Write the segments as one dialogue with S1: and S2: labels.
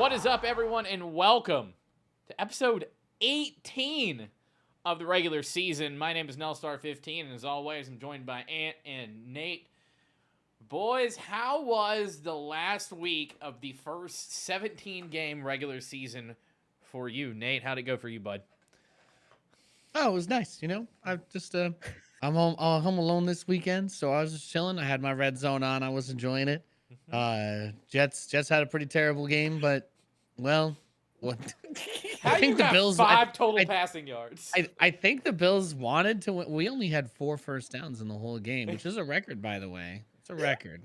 S1: What is up, everyone, and welcome to episode 18 of the regular season. My name is Nelstar15, and as always, I'm joined by Ant and Nate. Boys, how was the last week of the first 17-game regular season for you? Nate, how'd it go for you, bud?
S2: Oh, it was nice. I'm home alone this weekend, so I was just chilling. I had my red zone on. I was enjoying it. Jets had a pretty terrible game, but well, what?
S1: How you got five total passing yards?
S2: I think the Bills wanted to win. We only had 4 first downs in the whole game, which is a record, by the way. It's a record.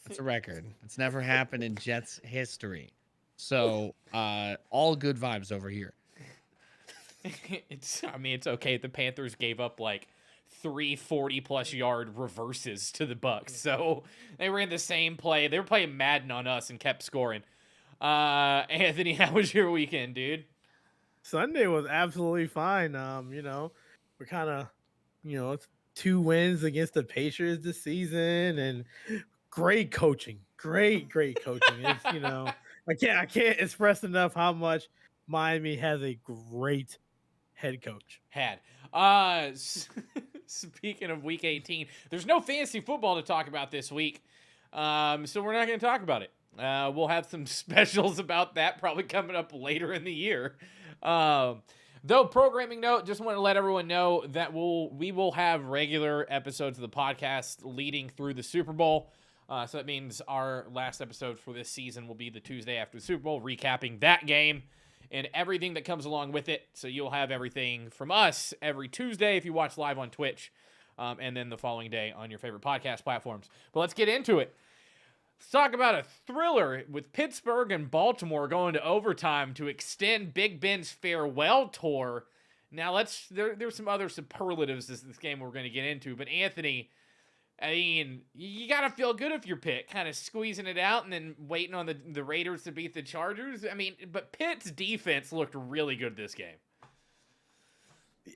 S2: It's a record. It's never happened in Jets history. So, all good vibes over here.
S1: It's okay. The Panthers gave up like 3 40-plus yard reverses to the Bucks, so they ran the same play. They were playing Madden on us and kept scoring. Anthony, how was your weekend, dude?
S3: Sunday was absolutely fine. We're kind of, 2 wins against the Patriots this season, and great coaching. Great coaching. It's, I can't express enough how much Miami has a great head coach.
S1: Speaking of week 18, there's no fantasy football to talk about this week, so we're not going to talk about it. We'll have some specials about that probably coming up later in the year. Though, programming note, just want to let everyone know that we will have regular episodes of the podcast leading through the Super Bowl. So that means our last episode for this season will be the Tuesday after the Super Bowl, recapping that game and everything that comes along with it. So you'll have everything from us every Tuesday if you watch live on Twitch, and then the following day on your favorite podcast platforms. But let's get into it. Let's talk about a thriller with Pittsburgh and Baltimore going to overtime to extend Big Ben's farewell tour. Now, there's some other superlatives this game we're going to get into, but Anthony, I mean, you got to feel good if you're Pitt, kind of squeezing it out and then waiting on the Raiders to beat the Chargers. I mean, but Pitt's defense looked really good this game.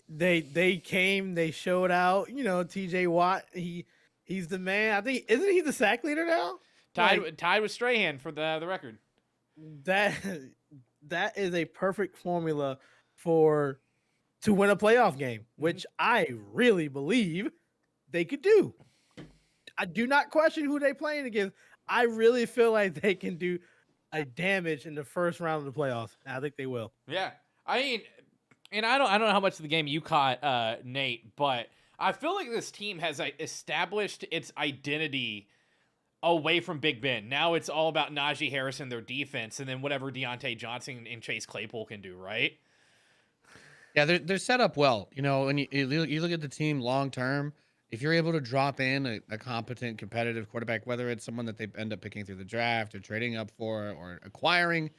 S3: They came, they showed out. TJ Watt, he's the man. I think, isn't he the sack leader now?
S1: Tied with Strahan for the record.
S3: That is a perfect formula to win a playoff game, which I really believe they could do. I do not question who they playing against. I really feel like they can do a damage in the first round of the playoffs. I think they will.
S1: Yeah, I mean, and I don't know how much of the game you caught, Nate, but I feel like this team has established its identity away from Big Ben. Now it's all about Najee Harris and their defense, and then whatever Deontay Johnson and Chase Claypool can do, right?
S2: Yeah, they're set up well. When you look at the team long term, if you're able to drop in a competent, competitive quarterback, whether it's someone that they end up picking through the draft or trading up for or acquiring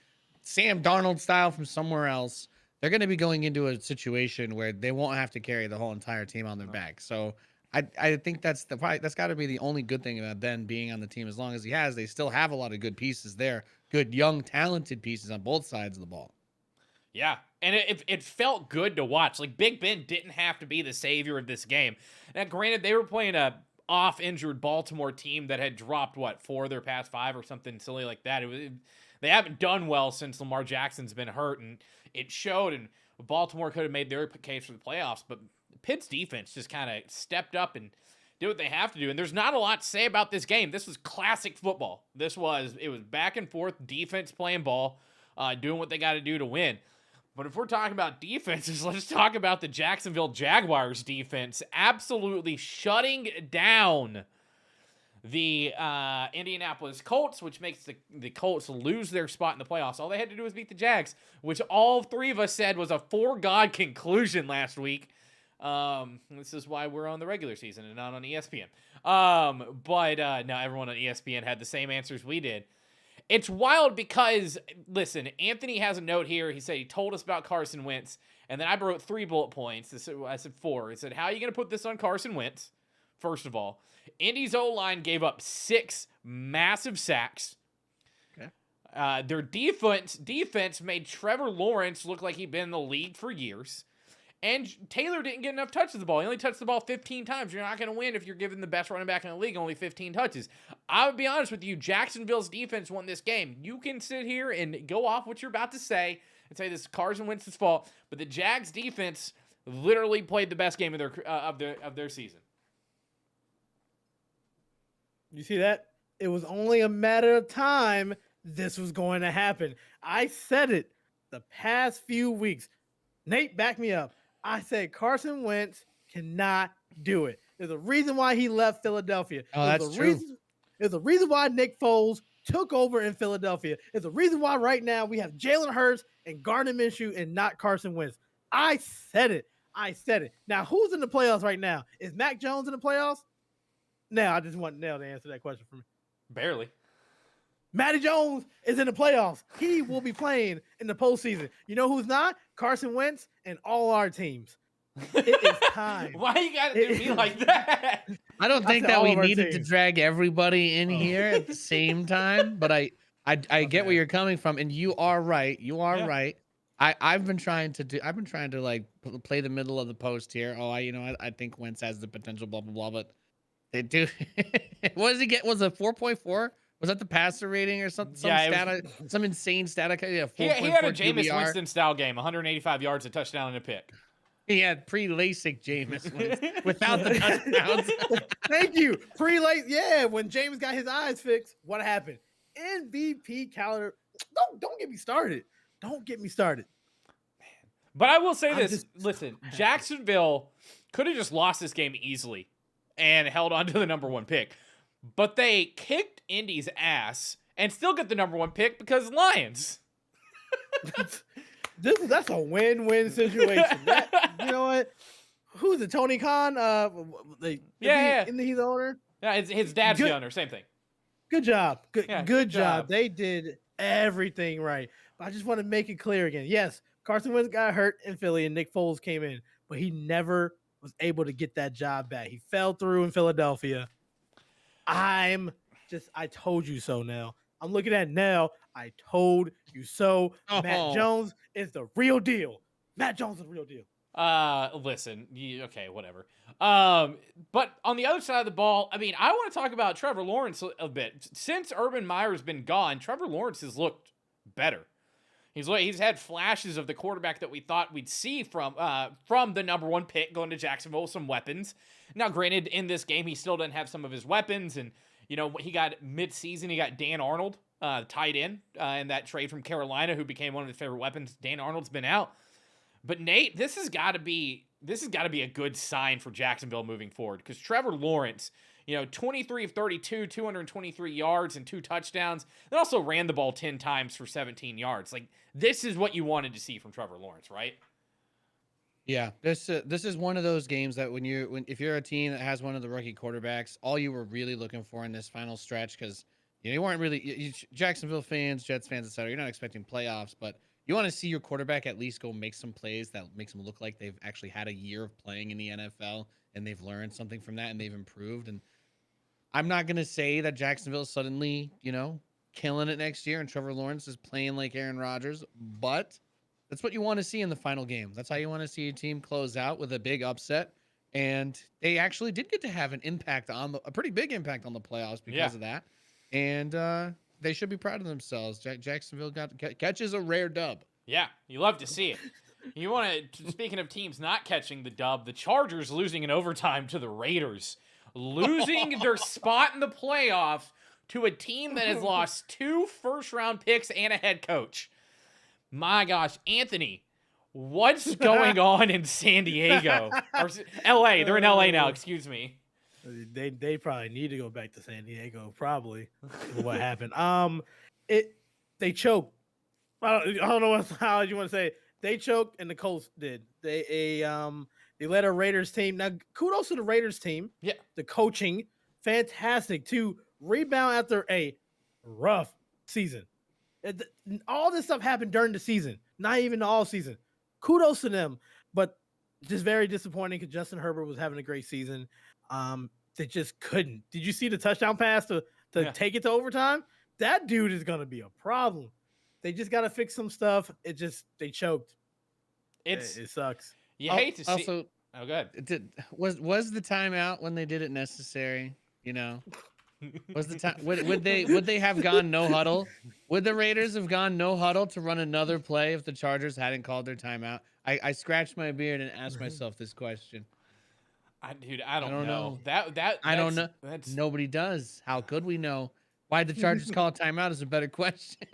S2: Sam Darnold style from somewhere else, they're going to be going into a situation where they won't have to carry the whole entire team on their back. So I think that's got to be the only good thing about Ben being on the team as long as he has. They still have a lot of good pieces there, good, young, talented pieces on both sides of the ball.
S1: Yeah, and it felt good to watch. Like, Big Ben didn't have to be the savior of this game. Now, granted, they were playing a off-injured Baltimore team that had dropped, 4 of their past 5 or something silly like that. They haven't done well since Lamar Jackson's been hurt, and it showed, and Baltimore could have made their case for the playoffs, but Pitt's defense just kind of stepped up and did what they have to do. And there's not a lot to say about this game. This was classic football. It was back and forth, defense playing ball, doing what they got to do to win. But if we're talking about defenses, let's talk about the Jacksonville Jaguars defense absolutely shutting down the Indianapolis Colts, which makes the Colts lose their spot in the playoffs. All they had to do was beat the Jags, which all 3 of us said was a foregone conclusion last week. This is why we're on the regular season and not on ESPN. But now everyone on ESPN had the same answers we did. It's wild because, listen, Anthony has a note here. He said he told us about Carson Wentz, and then I wrote 3 bullet points. I said 4. He said, how are you going to put this on Carson Wentz? First of all, Indy's O-line gave up 6 massive sacks. Okay. Their defense made Trevor Lawrence look like he'd been in the league for years. And Taylor didn't get enough touches of the ball. He only touched the ball 15 times. You're not going to win if you're giving the best running back in the league only 15 touches. I would be honest with you, Jacksonville's defense won this game. You can sit here and go off what you're about to say and say this is Carson Wentz's fault, but the Jags defense literally played the best game of their season.
S3: You see that? It was only a matter of time this was going to happen. I said it the past few weeks. Nate, back me up. I said Carson Wentz cannot do it. There's a reason why he left Philadelphia.
S2: Oh, that's true.
S3: There's a reason why Nick Foles took over in Philadelphia. There's a reason why right now we have Jalen Hurts and Gardner Minshew and not Carson Wentz. I said it. Now, who's in the playoffs right now? Is Mac Jones in the playoffs? Now, I just want Nell to answer that question for me.
S1: Barely.
S3: Matty Jones is in the playoffs. He will be playing in the postseason. You know who's not? Carson Wentz and all our teams. It is time.
S1: Why you got to do me like that?
S2: I don't think that we needed to drag everybody in here at the same time, but I get where you're coming from, and you are right. Right. I've been trying to like play the middle of the post here. Oh, I think Wentz has the potential, blah blah blah, but they do. What does he get? Was it 4.4? Was that the passer rating or something? Some insane stat? Yeah,
S1: he had a Jameis Winston style game, 185 yards, a touchdown, and a pick.
S2: He had pre-LASIK Jameis Winston without the touchdowns.
S3: Thank you. Pre-LASIK. Yeah, when James got his eyes fixed, what happened? MVP caliber. Don't get me started. Don't get me started.
S1: But I will say this. Listen, Jacksonville could have just lost this game easily and held on to the number 1 pick. But they kicked Indy's ass and still get the number 1 pick because Lions.
S3: That's a win-win situation. You know what? Who's it? Tony Khan?
S1: Yeah.
S3: He's the owner?
S1: Yeah, his dad's the owner. Same thing.
S3: Good job. Good job.
S1: job.
S3: They did everything right. But I just want to make it clear again. Yes, Carson Wentz got hurt in Philly and Nick Foles came in, but he never was able to get that job back. He fell through in Philadelphia. I told you so now. I'm looking at Nell. I told you so.
S2: Oh.
S3: Matt Jones is the real deal. Matt Jones is the real deal.
S1: Listen, okay, whatever. But on the other side of the ball, I mean, I want to talk about Trevor Lawrence a bit. Since Urban Meyer's been gone, Trevor Lawrence has looked better. He's had flashes of the quarterback that we thought we'd see from the number 1 pick going to Jacksonville with some weapons. Now, granted, in this game, he still doesn't have some of his weapons. And, he got mid-season, he got Dan Arnold, tight end, in that trade from Carolina, who became one of his favorite weapons. Dan Arnold's been out. But, Nate, this has got to be a good sign for Jacksonville moving forward. Because Trevor Lawrence, 23 of 32, 223 yards and 2 touchdowns. They also ran the ball 10 times for 17 yards. Like, this is what you wanted to see from Trevor Lawrence, right?
S2: Yeah, this is one of those games that if you're a team that has one of the rookie quarterbacks, all you were really looking for in this final stretch, because you weren't really Jacksonville fans, Jets fans, etc. You're not expecting playoffs, but you want to see your quarterback at least go make some plays that makes them look like they've actually had a year of playing in the NFL and they've learned something from that and they've improved. And I'm not gonna say that Jacksonville's suddenly killing it next year and Trevor Lawrence is playing like Aaron Rodgers, but that's what you want to see in the final game. That's how you want to see a team close out with a big upset. And they actually did get to have an impact a pretty big impact on the playoffs because of that. And they should be proud of themselves. Jacksonville catches a rare dub.
S1: Yeah, you love to see it. You want to, speaking of teams not catching the dub, the Chargers losing in overtime to the Raiders, losing their spot in the playoffs to a team that has lost 2 first-round picks and a head coach. My gosh, Anthony, what's going on in San Diego? Or LA, they're in LA now, excuse me.
S3: They probably need to go back to San Diego, probably. What happened? They choked. I don't know how you want to say it. They choked and the Colts did. They led a Raiders team. Now, kudos to the Raiders team.
S1: Yeah.
S3: The coaching, fantastic to rebound after a rough season. All this stuff happened during the season, not even the all season. Kudos to them, but just very disappointing because Justin Herbert was having a great season. They just couldn't. Did you see the touchdown pass to take it to overtime? That dude is going to be a problem. They just got to fix some stuff. They choked. It sucks.
S1: You hate to see.
S2: Also,
S1: Oh, good.
S2: was the timeout when they did it necessary? You know, was the time would they have gone no huddle? Would the Raiders have gone no huddle to run another play if the Chargers hadn't called their timeout? I scratched my beard and asked myself this question.
S1: Dude, I don't know.
S2: I don't know.
S1: That's
S2: Nobody does. How could we know? Why the Chargers call a timeout is a better question.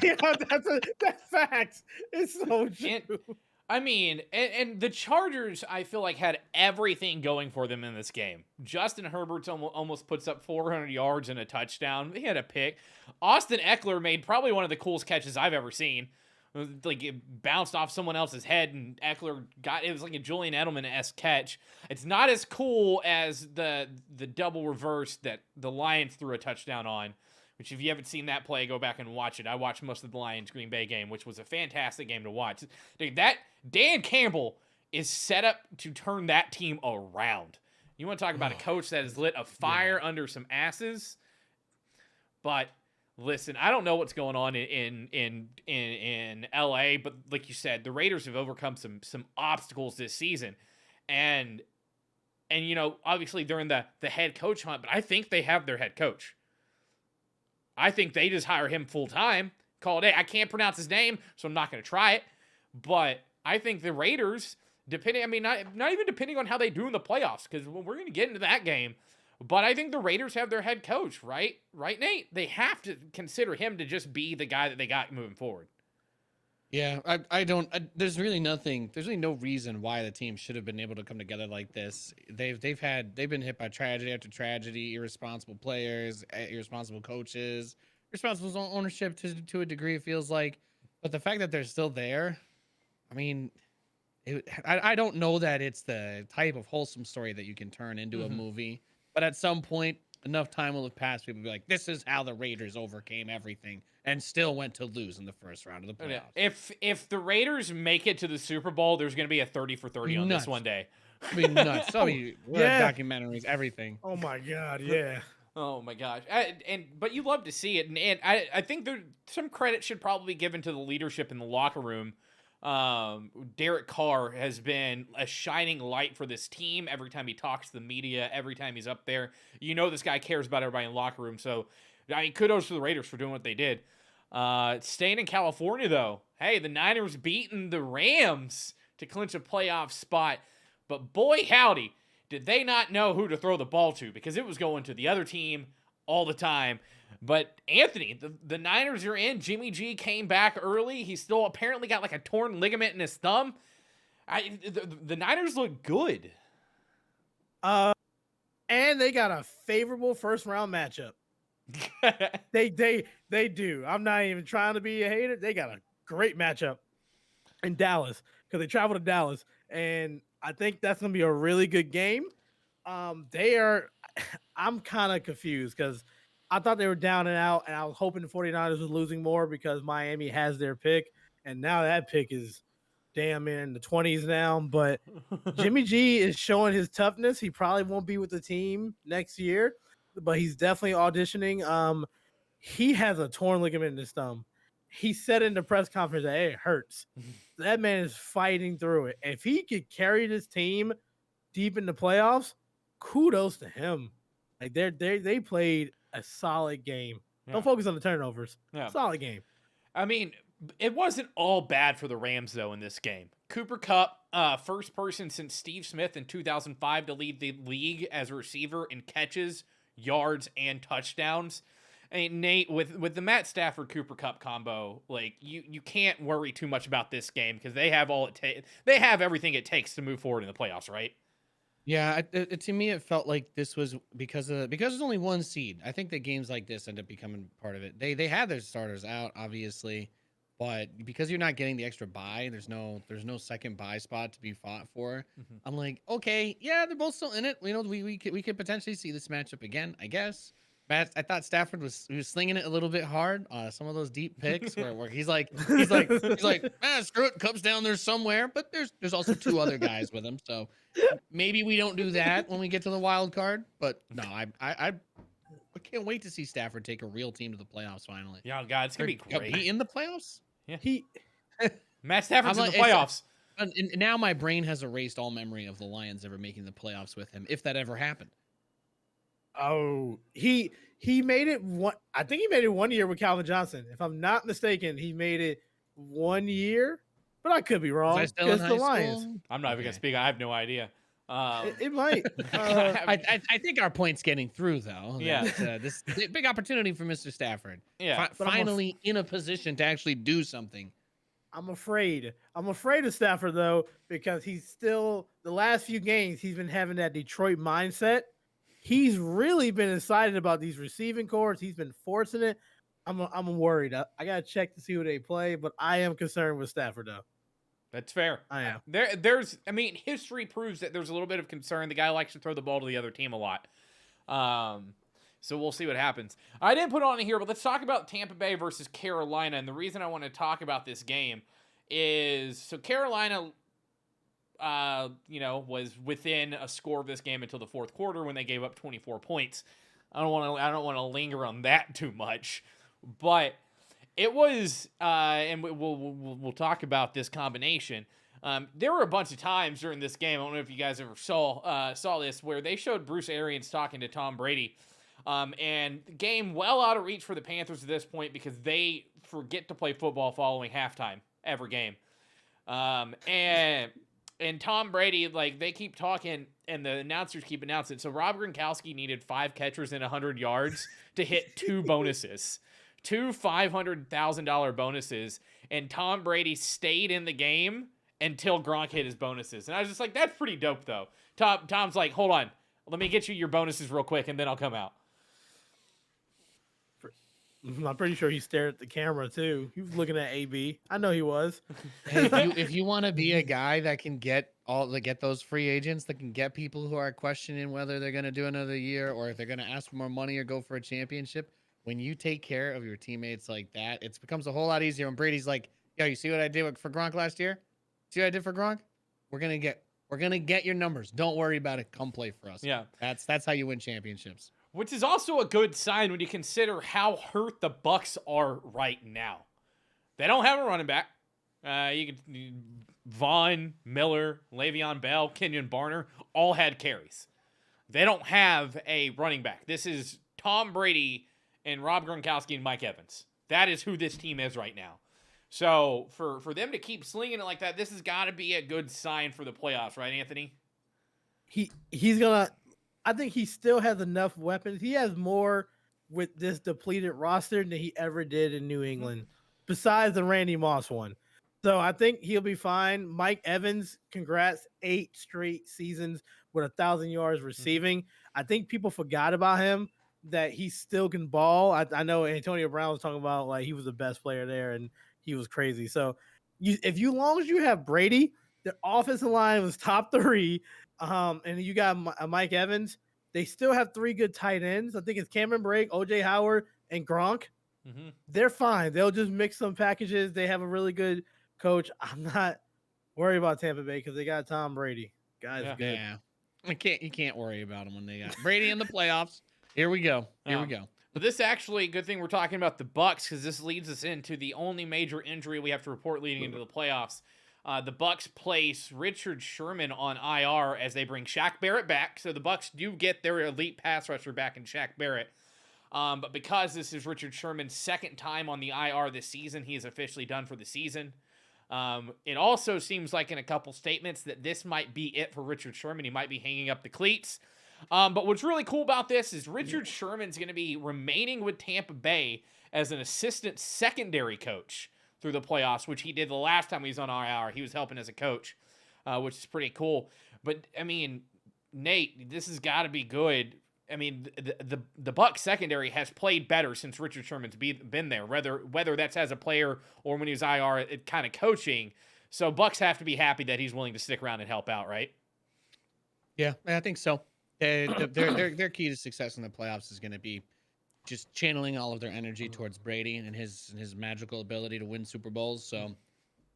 S3: Yeah, that's facts. It's so true.
S1: I mean, and the Chargers, I feel like, had everything going for them in this game. Justin Herbert almost puts up 400 yards and a touchdown. He had a pick. Austin Eckler made probably one of the coolest catches I've ever seen. Like, it bounced off someone else's head, and Eckler it was like a Julian Edelman-esque catch. It's not as cool as the double reverse that the Lions threw a touchdown on, which if you haven't seen that play, go back and watch it. I watched most of the Lions-Green Bay game, which was a fantastic game to watch. Dude, that Dan Campbell is set up to turn that team around. You want to talk about a coach that has lit a fire under some asses? But listen, I don't know what's going on in LA, but like you said, the Raiders have overcome some obstacles this season. And you know, obviously they're in the head coach hunt, but I think they have their head coach. I think they just hire him full time. Call it a. I can't pronounce his name, so I'm not going to try it. But I think the Raiders, not even depending on how they do in the playoffs, because we're going to get into that game. But I think the Raiders have their head coach, right? Right, Nate? They have to consider him to just be the guy that they got moving forward.
S2: Yeah, there's really no reason why the team should have been able to come together like this. They've been hit by tragedy after tragedy, irresponsible players, irresponsible coaches, irresponsible ownership to a degree, it feels like. But the fact that they're still there, I mean, I don't know that it's the type of wholesome story that you can turn into a movie. But at some point, enough time will have passed. People will be like, this is how the Raiders overcame everything and still went to lose in the first round of the playoffs.
S1: If the Raiders make it to the Super Bowl, there's going to be a 30 for 30 on this one day.
S2: I mean, nuts. Documentaries, everything.
S3: Oh, my God, yeah.
S1: Oh, my gosh. But you love to see it. And I think some credit should probably be given to the leadership in the locker room. Derek Carr has been a shining light for this team every time he talks to the media, every time he's up there. You know this guy cares about everybody in the locker room. So, I mean, kudos to the Raiders for doing what they did. Staying in California, though. Hey, the Niners beating the Rams to clinch a playoff spot. But boy, howdy, did they not know who to throw the ball to, because it was going to the other team all the time. But Anthony, the Niners are in. Jimmy G came back early. He still apparently got like a torn ligament in his thumb. The Niners look good.
S3: And they got a favorable first round matchup. They do. I'm not even trying to be a hater. They got a great matchup in Dallas because they travel to Dallas, and I think that's gonna be a really good game. I'm kind of confused because I thought they were down and out, and I was hoping the 49ers was losing more because Miami has their pick, and now that pick is damn in the 20s now. But Jimmy G is showing his toughness. He probably won't be with the team next year, but he's definitely auditioning. He has a torn ligament in his thumb. He said in the press conference that it hurts. That man is fighting through it. If he could carry this team deep in the playoffs, kudos to him. Like they played a solid game. Yeah. Don't focus on the turnovers. Yeah. Solid game.
S1: I mean, it wasn't all bad for the Rams, though, in this game. Cooper Kupp, first person since Steve Smith in 2005 to lead the league as a receiver in catches, yards, and touchdowns. I mean, Nate, with the Matt Stafford-Cooper Kupp combo, like, you can't worry too much about this game because they have they have everything it takes to move forward in the playoffs, right?
S2: Yeah, to me, it felt like this was because there's only one seed. I think that games like this end up becoming part of it. They had their starters out, obviously, but because you're not getting the extra bye, there's no second bye spot to be fought for. I'm like, okay, yeah, they're both still in it. You know, we could potentially see this matchup again, I guess. Matt, I thought Stafford was slinging it a little bit hard. Some of those deep picks where he's like, screw it, Cup's down there somewhere. But there's also two other guys with him, so maybe we don't do that when we get to the wild card. But no, I can't wait to see Stafford take a real team to the playoffs finally.
S1: Yeah, God, it's gonna be great.
S2: He in the playoffs?
S1: Yeah, Matt Stafford's in the playoffs.
S2: and now my brain has erased all memory of the Lions ever making the playoffs with him, if that ever happened.
S3: Oh, he made it one. I think he made it 1 year with Calvin Johnson. If I'm not mistaken, he made it 1 year, but I could be
S2: Was
S3: wrong.
S2: I still in
S3: Because
S2: high
S3: the Lions,
S2: school?
S1: I'm not even gonna
S2: Okay.
S1: speak. I have no idea.
S3: it might.
S2: I think our point's getting through, though.
S1: Yeah.
S2: This big opportunity for Mr. Stafford.
S1: Yeah.
S3: But I'm
S2: Finally in a position to actually do something.
S3: I'm afraid. I'm afraid of Stafford though, because he's still the last few games he's been having that Detroit mindset. He's really been excited about these receiving cores. He's been forcing it. I'm worried. I gotta check to see who they play, but I am concerned with Stafford though.
S1: That's fair.
S3: I am.
S1: I mean, history proves that there's a little bit of concern. The guy likes to throw the ball to the other team a lot. So we'll see what happens. I didn't put it on here, but let's talk about Tampa Bay versus Carolina. And the reason I want to talk about this game is so Carolina, was within a score of this game until the fourth quarter when they gave up 24 points. I don't want to linger on that too much, but it was, and we'll talk about this combination. There were a bunch of times during this game, I don't know if you guys ever saw this, where they showed Bruce Arians talking to Tom Brady. And the game well out of reach for the Panthers at this point because they forget to play football following halftime every game. And Tom Brady, like, they keep talking and the announcers keep announcing. So Rob Gronkowski needed 5 catchers and 100 yards to hit 2 bonuses. 2 $500,000 bonuses. And Tom Brady stayed in the game until Gronk hit his bonuses. And I was just like, that's pretty dope, though. Tom's like, hold on. Let me get you your bonuses real quick, and then I'll come out.
S3: I'm pretty sure he stared at the camera too. He was looking at AB. I know he was.
S2: Hey, if you want to be a guy that can get those free agents, that can get people who are questioning whether they're going to do another year or if they're going to ask for more money or go for a championship, when you take care of your teammates like that, it becomes a whole lot easier. When Brady's like, "Yo, you see what I did for Gronk last year? See what I did for Gronk? We're gonna get your numbers. Don't worry about it. Come play for us."
S1: Yeah,
S2: that's how you win championships.
S1: Which is also a good sign when you consider how hurt the Bucs are right now. They don't have a running back. Vaughn, Miller, Le'Veon Bell, Kenyon Barner all had carries. They don't have a running back. This is Tom Brady and Rob Gronkowski and Mike Evans. That is who this team is right now. So for them to keep slinging it like that, this has got to be a good sign for the playoffs, right, Anthony?
S3: He's gonna. I think he still has enough weapons. He has more with this depleted roster than he ever did in New England, besides the Randy Moss one. So I think he'll be fine. Mike Evans, congrats, 8 straight seasons with 1,000 yards receiving. I think people forgot about him, that he still can ball. I know Antonio Brown was talking about like he was the best player there and he was crazy. So long as you have Brady, the offensive line was top 3. And you got Mike Evans. They still have 3 good tight ends. I think it's Cameron Brake, OJ Howard, and Gronk.
S1: Mm-hmm.
S3: They're fine. They'll just mix some packages. They have a really good coach. I'm not worried about Tampa Bay because they got Tom Brady. Guys, good.
S2: Yeah, you can't worry about them when they got Brady in the playoffs. Here we go. We go.
S1: But this actually, good thing we're talking about the Bucs because this leads us into the only major injury we have to report leading into the playoffs. The Bucs place Richard Sherman on IR as they bring Shaq Barrett back. So the Bucs do get their elite pass rusher back in Shaq Barrett. But because this is Richard Sherman's second time on the IR this season, he is officially done for the season. It also seems like in a couple statements that this might be it for Richard Sherman. He might be hanging up the cleats. But what's really cool about this is Richard Sherman's going to be remaining with Tampa Bay as an assistant secondary coach through the playoffs, which he did the last time he was on IR. He was helping as a coach, which is pretty cool. But, I mean, Nate, this has got to be good. I mean, the Bucs secondary has played better since Richard Sherman's been there, whether that's as a player or when he was IR kind of coaching. So Bucs have to be happy that he's willing to stick around and help out, right?
S2: Yeah, I think so. Their key to success in the playoffs is going to be just channeling all of their energy towards Brady and his magical ability to win Super Bowls. So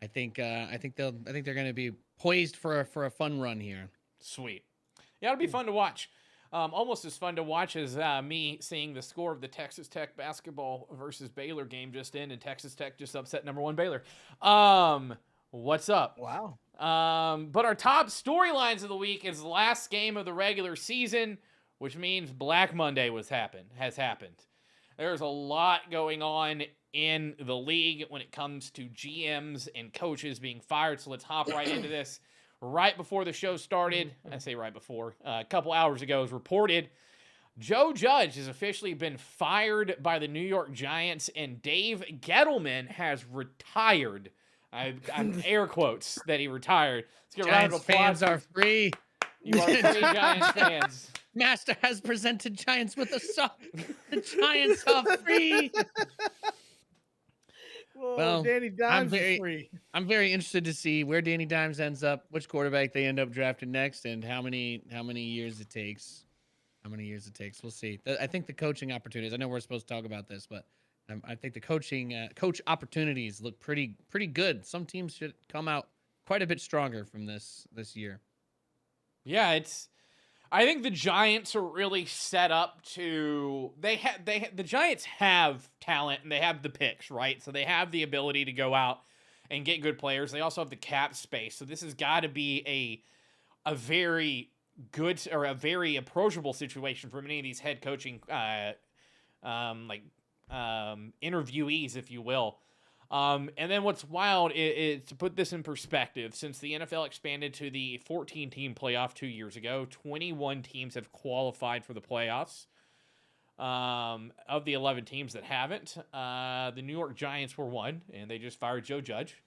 S2: I think they're going to be poised for a fun run here.
S1: Sweet. Yeah, it'll be fun to watch. Almost as fun to watch as me seeing the score of the Texas Tech basketball versus Baylor game just in, and Texas Tech just upset number 1 Baylor. What's up?
S3: Wow.
S1: But our top storylines of the week is the last game of the regular season, which means Black Monday has happened. There's a lot going on in the league when it comes to GMs and coaches being fired. So let's hop right into this. Right before the show started, I say right before, a couple hours ago, it was reported Joe Judge has officially been fired by the New York Giants, and Dave Gettleman has retired. I'm air quotes that he retired. Let's get a round of
S2: Giants
S1: applause.
S2: fans are free.
S1: You are free, Giants fans.
S2: Master has presented Giants with a song. The Giants are free.
S3: Whoa,
S2: Well,
S3: Danny Dimes is free.
S2: I'm very interested to see where Danny Dimes ends up, which quarterback they end up drafting next, and how many years it takes. We'll see. I think the coaching opportunities. I know we're supposed to talk about this, but I think the coach opportunities look pretty good. Some teams should come out quite a bit stronger from this year.
S1: Yeah, I think the Giants are really set up to. The Giants have talent and they have the picks, right? So they have the ability to go out and get good players. They also have the cap space. So this has got to be a very good or a very approachable situation for many of these head coaching interviewees, if you will. And then what's wild is to put this in perspective, since the NFL expanded to the 14-team playoff 2 years ago, 21 teams have qualified for the playoffs. Of the 11 teams that haven't, the New York Giants were one, and they just fired Joe Judge.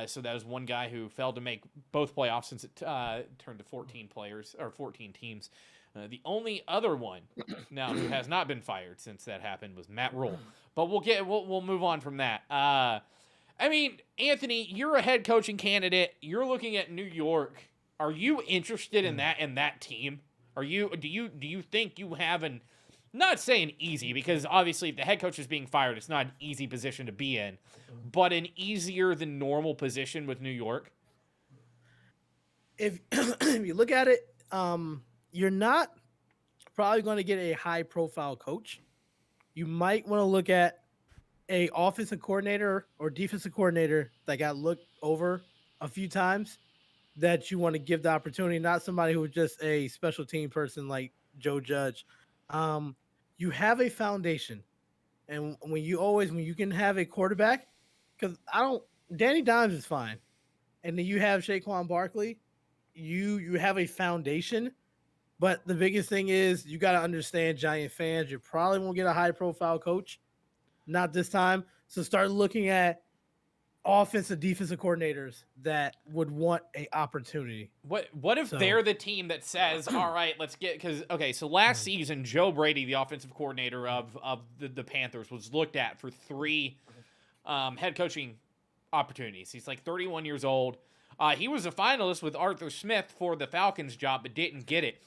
S1: So that was one guy who failed to make both playoffs since it turned to 14 teams. The only other one now who has not been fired since that happened was Matt Rule. But we'll move on from that. I mean, Anthony, you're a head coaching candidate. You're looking at New York. Are you interested in that team? Do you think you have not saying easy, because obviously if the head coach is being fired, it's not an easy position to be in, but an easier than normal position with New York?
S3: If you look at it, you're not probably going to get a high-profile coach. You might want to look at a offensive coordinator or defensive coordinator that got looked over a few times that you want to give the opportunity, not somebody who was just a special team person like Joe Judge. You have a foundation, and when you can have a quarterback, because Danny Dimes is fine, and then you have Saquon Barkley, you have a foundation. But the biggest thing is you got to understand, Giant fans, you probably won't get a high-profile coach, not this time. So start looking at offensive, defensive coordinators that would want a opportunity.
S1: What if they're the team that says, all right, let's get, so last season, Joe Brady, the offensive coordinator of the Panthers, was looked at for 3 head coaching opportunities. He's like 31 years old. He was a finalist with Arthur Smith for the Falcons job, but didn't get it.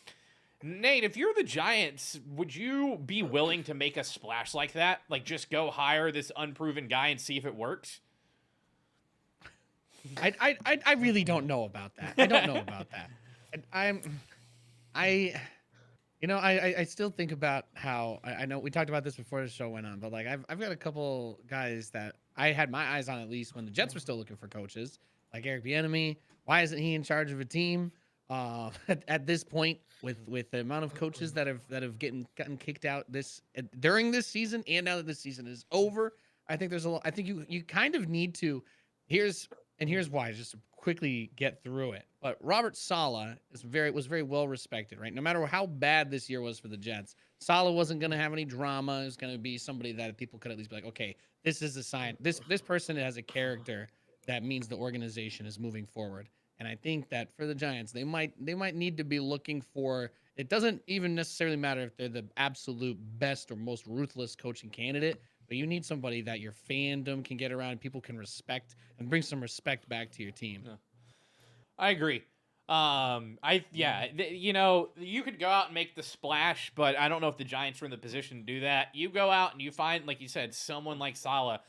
S1: Nate, if you're the Giants, would you be willing to make a splash like that? Like, just go hire this unproven guy and see if it works?
S2: I really don't know about that. I don't know about that. I still think about how I know we talked about this before the show went on, but like I've got a couple guys that I had my eyes on, at least when the Jets were still looking for coaches, like Eric Bieniemy. Why isn't he in charge of a team at this point with the amount of coaches that have gotten kicked out during this season, and now that this season is over? I think there's a lot. I think you kind of need to. Here's why, just to quickly get through it. But Robert Saleh was very well respected, right? No matter how bad this year was for the Jets, Saleh wasn't going to have any drama. It was going to be somebody that people could at least be like, okay, this is a sign. This person has a character that means the organization is moving forward. And I think that for the Giants, they might need to be looking for. It doesn't even necessarily matter if they're the absolute best or most ruthless coaching candidate, but you need somebody that your fandom can get around, people can respect, and bring some respect back to your team.
S1: Yeah. I agree. You could go out and make the splash, but I don't know if the Giants are in the position to do that. You go out and you find, like you said, someone like Saleh,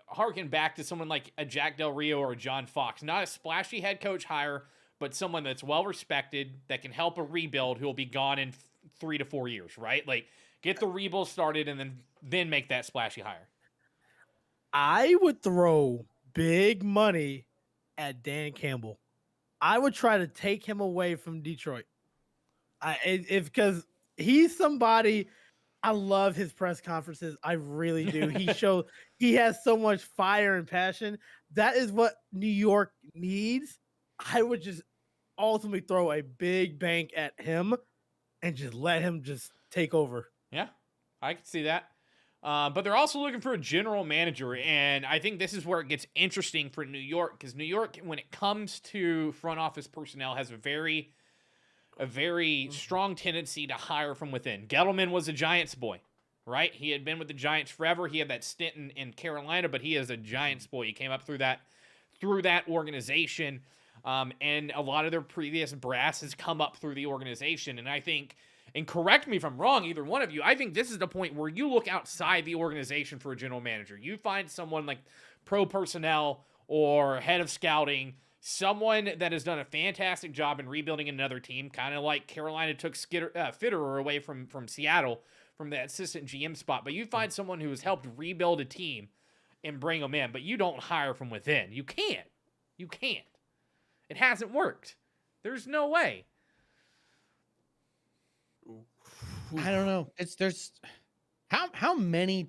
S1: harken back to someone like a Jack Del Rio or a John Fox, not a splashy head coach hire, but someone that's well respected that can help a rebuild who will be gone in 3 to 4 years, right? Like, get the rebuild started and then make that splashy hire.
S3: I would throw big money at Dan Campbell. I would try to take him away from Detroit. Because he's somebody. I love his press conferences. I really do. He has so much fire and passion. That is what New York needs. I would just ultimately throw a big bank at him and just let him just take over.
S1: Yeah, I can see that. But they're also looking for a general manager, and I think this is where it gets interesting for New York, because New York, when it comes to front office personnel, has a very strong tendency to hire from within. Gettleman was a Giants boy, right? He had been with the Giants forever. He had that stint in Carolina, but he is a Giants boy. He came up through that organization, and a lot of their previous brass has come up through the organization. And I think, and correct me if I'm wrong, either one of you, I think this is the point where you look outside the organization for a general manager. You find someone like pro personnel or head of scouting, someone that has done a fantastic job in rebuilding another team, kind of like Carolina took Fitterer away from Seattle from the assistant GM spot. But you find someone who has helped rebuild a team and bring them in, but you don't hire from within. You can't. You can't. It hasn't worked. There's no way.
S2: I don't know. There's how many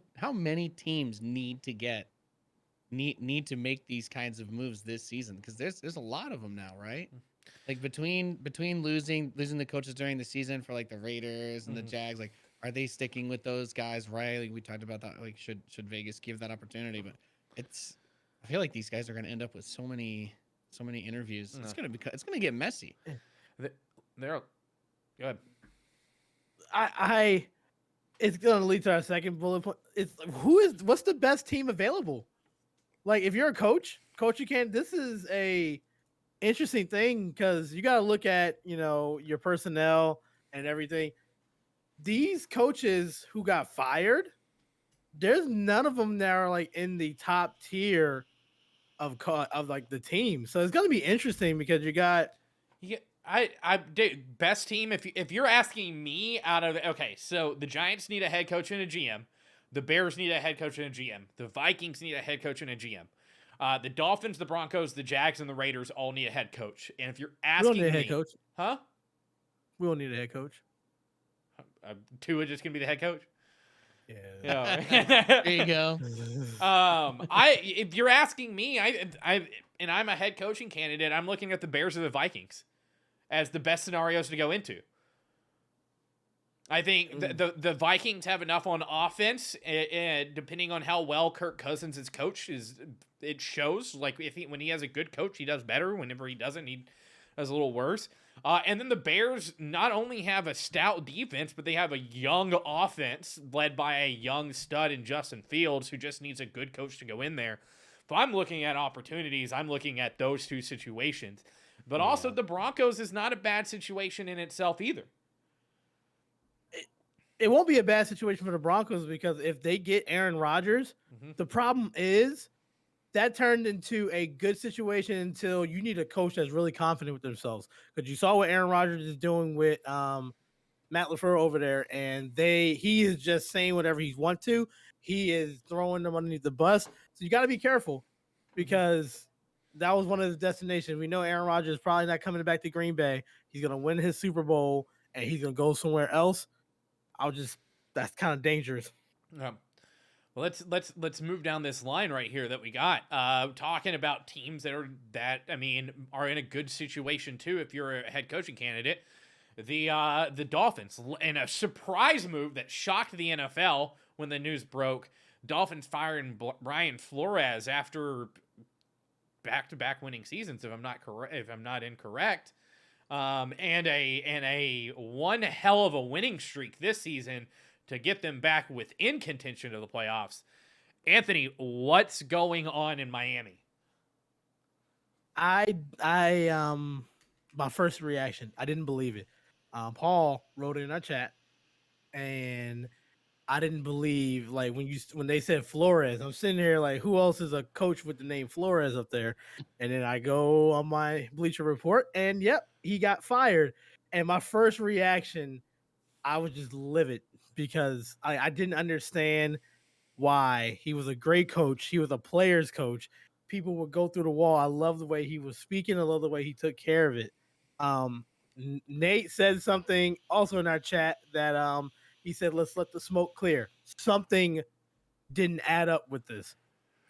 S2: teams need to make these kinds of moves this season, because there's a lot of them now, right? Like between losing the coaches during the season for like the Raiders and the Jags, like, are they sticking with those guys, right? Like we talked about that, like should Vegas give that opportunity? But I feel like these guys are going to end up with so many interviews. It's going to get messy.
S1: They're go ahead.
S3: It's going to lead to our second bullet point. What's the best team available? Like, if you're a coach, you can't. This is a interesting thing, because you got to look at, your personnel and everything. These coaches who got fired, there's none of them that are like in the top tier of like the team. So it's going to be interesting, because you got.
S1: Yeah, best team. If you're asking me so the Giants need a head coach and a GM. The Bears need a head coach and a GM. The Vikings need a head coach and a GM. The Dolphins, the Broncos, the Jags, and the Raiders all need a head coach. And if you're asking
S3: we don't need a head coach.
S1: Huh?
S3: We don't need a head coach.
S1: Tua just gonna be the head coach?
S3: Yeah.
S2: There you go.
S1: If you're asking me, and I'm a head coaching candidate, I'm looking at the Bears or the Vikings as the best scenarios to go into. I think the Vikings have enough on offense, and depending on how well Kirk Cousins is coached, it shows. Like when he has a good coach, he does better. Whenever he doesn't, he does a little worse. And then the Bears not only have a stout defense, but they have a young offense led by a young stud in Justin Fields, who just needs a good coach to go in there. If I'm looking at opportunities, I'm looking at those two situations. But also the Broncos is not a bad situation in itself either.
S3: It won't be a bad situation for the Broncos, because if they get Aaron Rodgers, the problem is that turned into a good situation until you need a coach that's really confident with themselves. Because you saw what Aaron Rodgers is doing with Matt LaFleur over there, and he is just saying whatever he wants to. He is throwing them underneath the bus. So you got to be careful, because that was one of the destinations. We know Aaron Rodgers is probably not coming back to Green Bay. He's going to win his Super Bowl, and he's going to go somewhere else. That's kind of dangerous.
S1: Well, let's move down this line right here that we got. Talking about teams that are in a good situation too. If you're a head coaching candidate, the Dolphins, in a surprise move that shocked the NFL when the news broke. Dolphins firing Brian Flores after back-to-back winning seasons, if I'm not incorrect. And a one hell of a winning streak this season to get them back within contention of the playoffs. Anthony, what's going on in Miami?
S3: My first reaction, I didn't believe it. Paul wrote it in our chat, and I didn't believe, like, when they said Flores, I'm sitting here like, who else is a coach with the name Flores up there? And then I go on my Bleacher Report, and yep, he got fired. And my first reaction, I was just livid, because I didn't understand why. He was a great coach. He was a player's coach. people would go through the wall. I love the way he was speaking. I love the way he took care of it. Nate said something also in our chat that he said, let's let the smoke clear. Something didn't add up with this.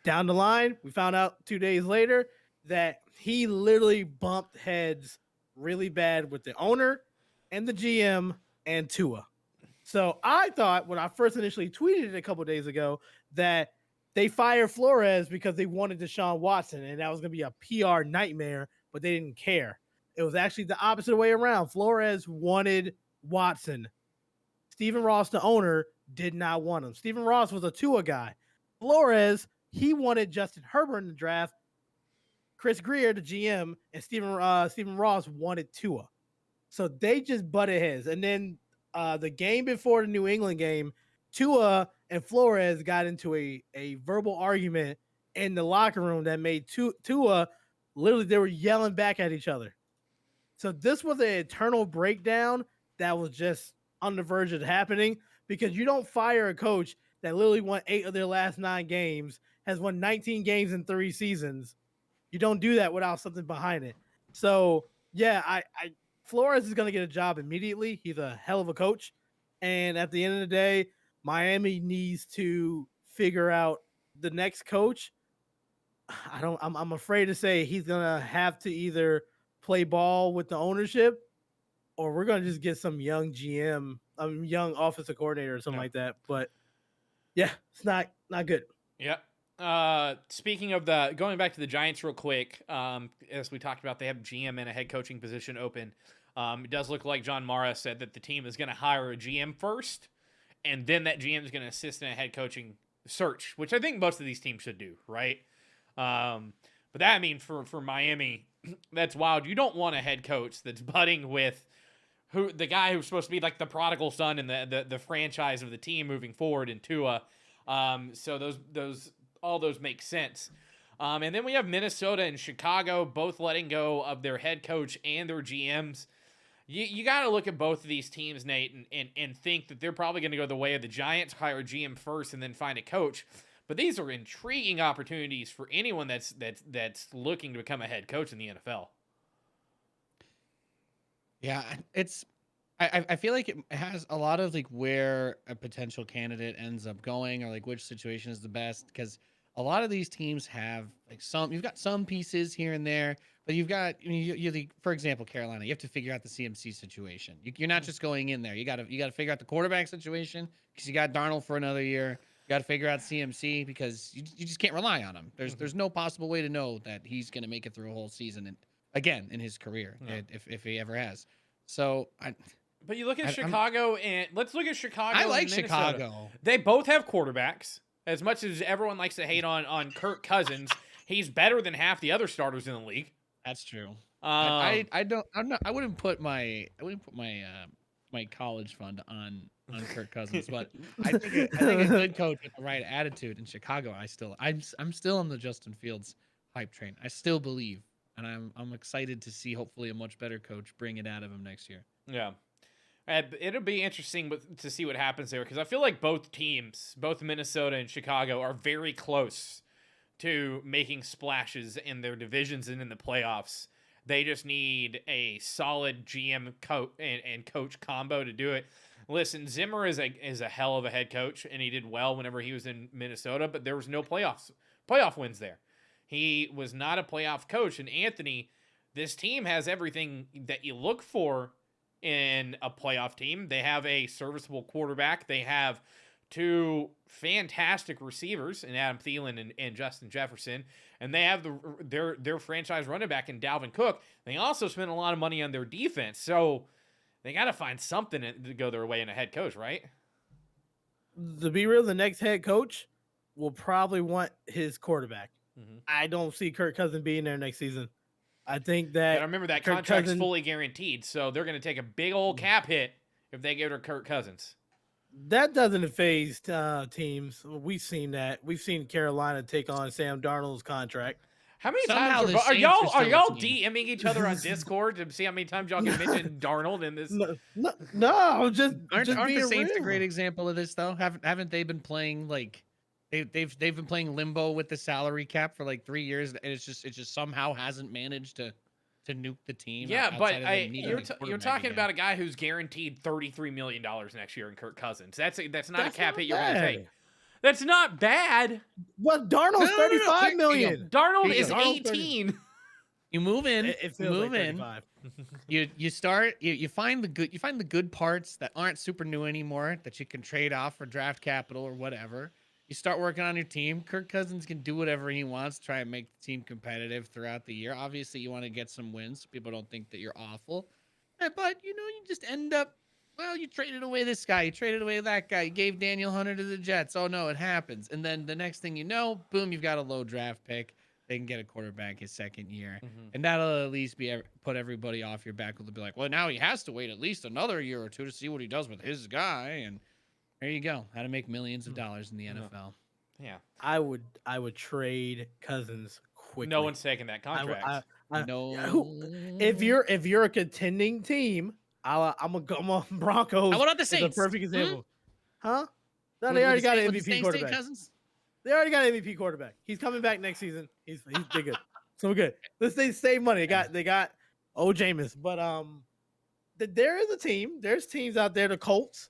S3: Down the line, we found out 2 days later that he literally bumped heads really bad with the owner and the GM and Tua. So I thought when I first initially tweeted it a couple days ago that they fired Flores because they wanted Deshaun Watson and that was going to be a PR nightmare, but they didn't care. It was actually the opposite way around. Flores wanted Watson. Stephen Ross, the owner, did not want him. Stephen Ross was a Tua guy. Flores, he wanted Justin Herbert in the draft. Chris Greer, the GM, and Stephen Ross wanted Tua. So they just butted heads. And then the game before the New England game, Tua and Flores got into a verbal argument in the locker room that made Tua literally, they were yelling back at each other. So this was an eternal breakdown that was just on the verge of happening because you don't fire a coach that literally won 8 of their last 9 games, has won 19 games in 3 seasons. You don't do that without something behind it. So yeah, I Flores is going to get a job immediately. He's a hell of a coach. And at the end of the day, Miami needs to figure out the next coach. I'm afraid to say he's going to have to either play ball with the ownership or we're going to just get some young GM, young offensive coordinator or something like that. But yeah, it's not good.
S1: Yep. Speaking of going back to the Giants real quick, as we talked about, they have GM and a head coaching position open. It does look like John Mara said that the team is going to hire a GM first, and then that GM is going to assist in a head coaching search, which I think most of these teams should do, right? But that, I mean, for Miami, that's wild. You don't want a head coach that's budding with the guy who's supposed to be like the prodigal son and the franchise of the team moving forward in Tua. So all those make sense. And then we have Minnesota and Chicago both letting go of their head coach and their GMs. You got to look at both of these teams, Nate, and think that they're probably going to go the way of the Giants, hire a GM first and then find a coach. But these are intriguing opportunities for anyone that's looking to become a head coach in the NFL.
S2: Yeah, I feel like it has a lot of like where a potential candidate ends up going or like which situation is the best, because a lot of these teams have like you've got some pieces here and there, but you've got, for example, Carolina, you have to figure out the CMC situation. You're not just going in there. You got to figure out the quarterback situation because you got Darnold for another year. You got to figure out CMC because you just can't rely on him. There's no possible way to know that he's going to make it through a whole season again in his career, if he ever has. So
S1: But you look at Chicago, and let's look at Chicago.
S2: I like
S1: and
S2: Chicago.
S1: They both have quarterbacks. As much as everyone likes to hate on Kirk Cousins, he's better than half the other starters in the league.
S2: That's true. I wouldn't put my college fund on Kirk Cousins, but I think a good coach with the right attitude in Chicago. I'm still on the Justin Fields hype train. I still believe, and I'm excited to see hopefully a much better coach bring it out of him next year.
S1: Yeah. It'll be interesting to see what happens there, because I feel like both teams, both Minnesota and Chicago, are very close to making splashes in their divisions and in the playoffs. They just need a solid GM and coach combo to do it. Listen, Zimmer is a hell of a head coach, and he did well whenever he was in Minnesota, but there was no playoff wins there. He was not a playoff coach. And Anthony, this team has everything that you look for in a playoff team. They have a serviceable quarterback. They have 2 fantastic receivers in Adam Thielen and Justin Jefferson. And they have their franchise running back in Dalvin Cook. They also spent a lot of money on their defense. So they got to find something to go their way in a head coach, right?
S3: To be real, the next head coach will probably want his quarterback.
S1: Mm-hmm.
S3: I don't see Kirk Cousins being there next season. I think that.
S1: I remember that contract's fully guaranteed, so they're going to take a big old cap hit if they give it to Kirk Cousins.
S3: That doesn't phase teams. We've seen that. We've seen Carolina take on Sam Darnold's contract.
S1: How many times are y'all DMing each other on Discord to see how many times y'all can mention Darnold in this?
S3: No, just
S2: aren't
S3: being
S2: the Saints
S3: real.
S2: a great example of this though? Haven't they been playing like They've been playing limbo with the salary cap for like 3 years, and it just somehow hasn't managed to nuke the team
S1: Yeah, but
S2: outside of them needing
S1: you're
S2: a
S1: you're
S2: quarterback
S1: talking
S2: again.
S1: about a guy who's guaranteed $33 million next year in Kirk Cousins. That's not
S3: That's
S1: a cap
S3: not
S1: hit you're going to
S3: bad.
S1: take. That's not bad.
S3: Well, Darnold's
S2: No.
S3: 35
S2: Here
S3: million.
S2: you
S1: Darnold
S2: Here you
S1: is
S2: go.
S3: Darnold's
S1: 18.
S2: You move in,
S3: It
S2: you
S3: feels like
S2: move in.
S3: 35.
S2: You start you find the good parts that aren't super new anymore that you can trade off for draft capital or whatever. You start working on your team. Kirk Cousins can do whatever he wants, try and make the team competitive throughout the year. Obviously, you want to get some wins so people don't think that you're awful. But you just end up, well, you traded away this guy, you traded away that guy, you gave Daniel Hunter to the Jets. Oh no, it happens. And then the next thing you know, boom, you've got a low draft pick. They can get a quarterback his second year. And that'll at least put everybody off your back. They'll be like, well, now he has to wait at least another year or two to see what he does with his guy. And there you go. How to make millions of dollars in the NFL.
S1: Yeah.
S3: I would trade Cousins quickly.
S1: No one's taking that contract.
S2: No.
S3: If you're a contending team, I'm a Broncos.
S2: How about the
S3: is a
S2: Saints?
S3: perfect example. Huh? No,
S2: Would
S3: they
S2: the
S3: already got an
S2: Saints- would the
S3: MVP
S2: Saints take
S3: quarterback.
S2: Cousins?
S3: They already got an MVP quarterback. He's coming back next season. He's they're good. So we're good. Let's say save money. They got Jameis. But there is a team. There's teams out there. The Colts.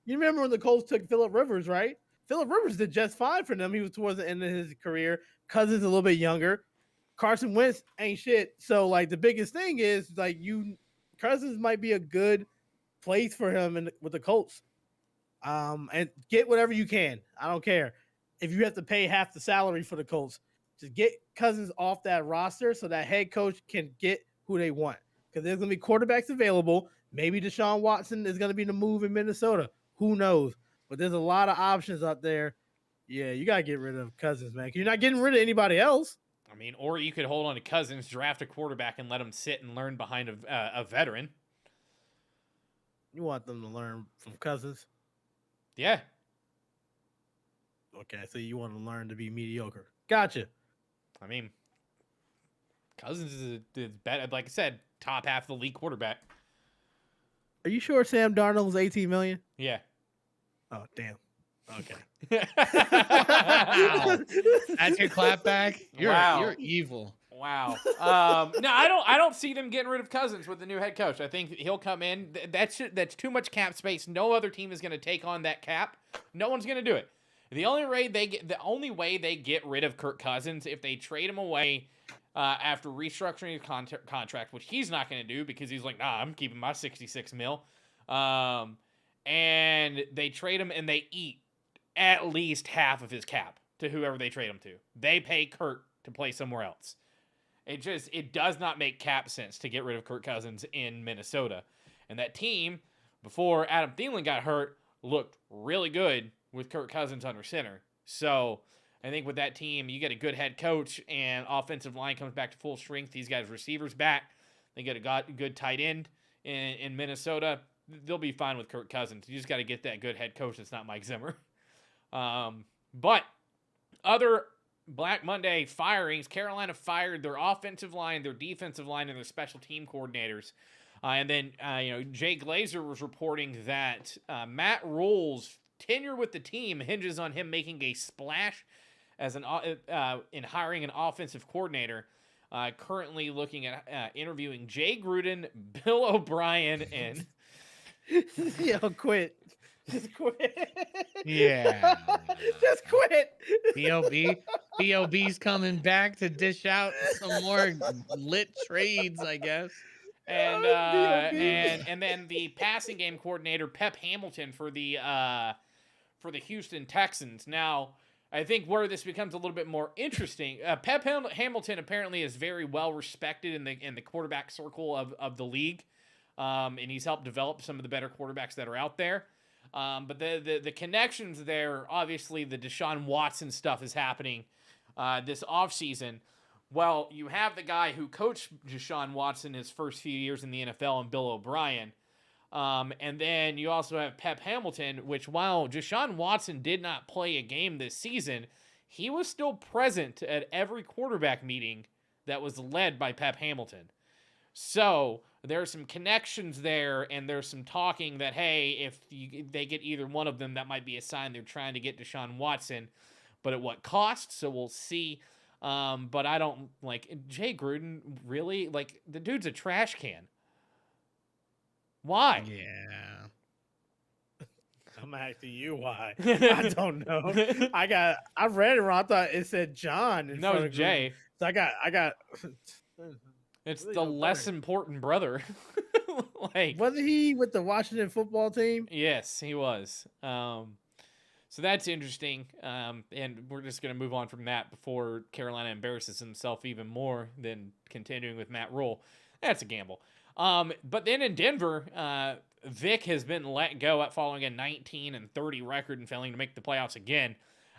S3: You remember when the Colts took Phillip Rivers, right? Phillip Rivers did just fine for them. He was towards the end of his career. Cousins a little bit younger. Carson Wentz ain't shit. So like the biggest thing is like Cousins might be a good place for him with the Colts. And get whatever you can. I don't care. If you have to pay half the salary for the Colts, just get Cousins off that roster so that head coach can get who they want. Because there's going to be quarterbacks available. Maybe Deshaun Watson is going to be the move in Minnesota. Who knows? But there's a lot of options out there. Yeah, you got to get rid of Cousins, man. 'Cause you're not getting rid of anybody else.
S1: I mean, or you could hold on to Cousins, draft a quarterback, and let him sit and learn behind a veteran.
S3: You want them to learn from Cousins?
S1: Yeah.
S3: Okay, so you want to learn to be mediocre. Gotcha.
S1: I mean, Cousins is better. Like I said, top half of the league quarterback.
S3: Are you sure Sam Darnold was 18 million?
S1: Yeah.
S3: Oh, damn. Okay.
S2: Wow. That's your clap back.
S1: Wow.
S2: You're evil.
S1: Wow. No, I don't see them getting rid of Cousins with the new head coach. I think he'll come in. That's too much cap space. No other team is going to take on that cap. No one's going to do it. The only way they get rid of Kirk Cousins if they trade him away after restructuring his contract, which he's not going to do because he's like, nah, I'm keeping my $66 million. And they trade him and they eat at least half of his cap to whoever they trade him to. They pay Kirk to play somewhere else. It does not make cap sense to get rid of Kirk Cousins in Minnesota. And that team, before Adam Thielen got hurt, looked really good with Kirk Cousins under center. So I think with that team, you get a good head coach and offensive line comes back to full strength. These guys' receivers back. They get a good tight end in Minnesota. They'll be fine with Kirk Cousins. You just got to get that good head coach that's not Mike Zimmer. But other Black Monday firings, Carolina fired their offensive line, their defensive line, and their special team coordinators. And then, Jay Glazer was reporting that Matt Rule's tenure with the team hinges on him making a splash as in hiring an offensive coordinator. Currently looking at interviewing Jay Gruden, Bill O'Brien, and
S3: Yo, quit. Just quit.
S2: Yeah.
S3: Just quit.
S2: BOB's coming back to dish out some more lit trades, I guess.
S1: and then the passing game coordinator Pep Hamilton for the Houston Texans. Now, I think where this becomes a little bit more interesting, Pep Hamilton apparently is very well respected in the quarterback circle of the league, and he's helped develop some of the better quarterbacks that are out there. But the connections there, obviously the Deshaun Watson stuff is happening this offseason. Well, you have the guy who coached Deshaun Watson his first few years in the NFL, and Bill O'Brien. And then you also have Pep Hamilton, which while Deshaun Watson did not play a game this season, he was still present at every quarterback meeting that was led by Pep Hamilton. So there are some connections there, and there's some talking that, hey, if they get either one of them, that might be a sign they're trying to get Deshaun Watson. but at what cost? So we'll see. But I don't like Jay Gruden. Really, like the dude's a trash can. Why?
S2: Yeah.
S3: I'm asking you why. I don't know. I read it wrong. I thought it said John in
S1: No,
S3: front of
S1: Jay.
S3: Gruden. So I got.
S1: It's
S3: really
S1: the
S3: no
S1: less
S3: better.
S1: important brother. Like,
S3: Wasn't he with the Washington football team?
S1: yes, he was. So that's interesting. And we're just going to move on from that before Carolina embarrasses himself even more than continuing with Matt Rule. That's a gamble. But then in Denver, Vic has been let go at following a 19-30 record and failing to make the playoffs again.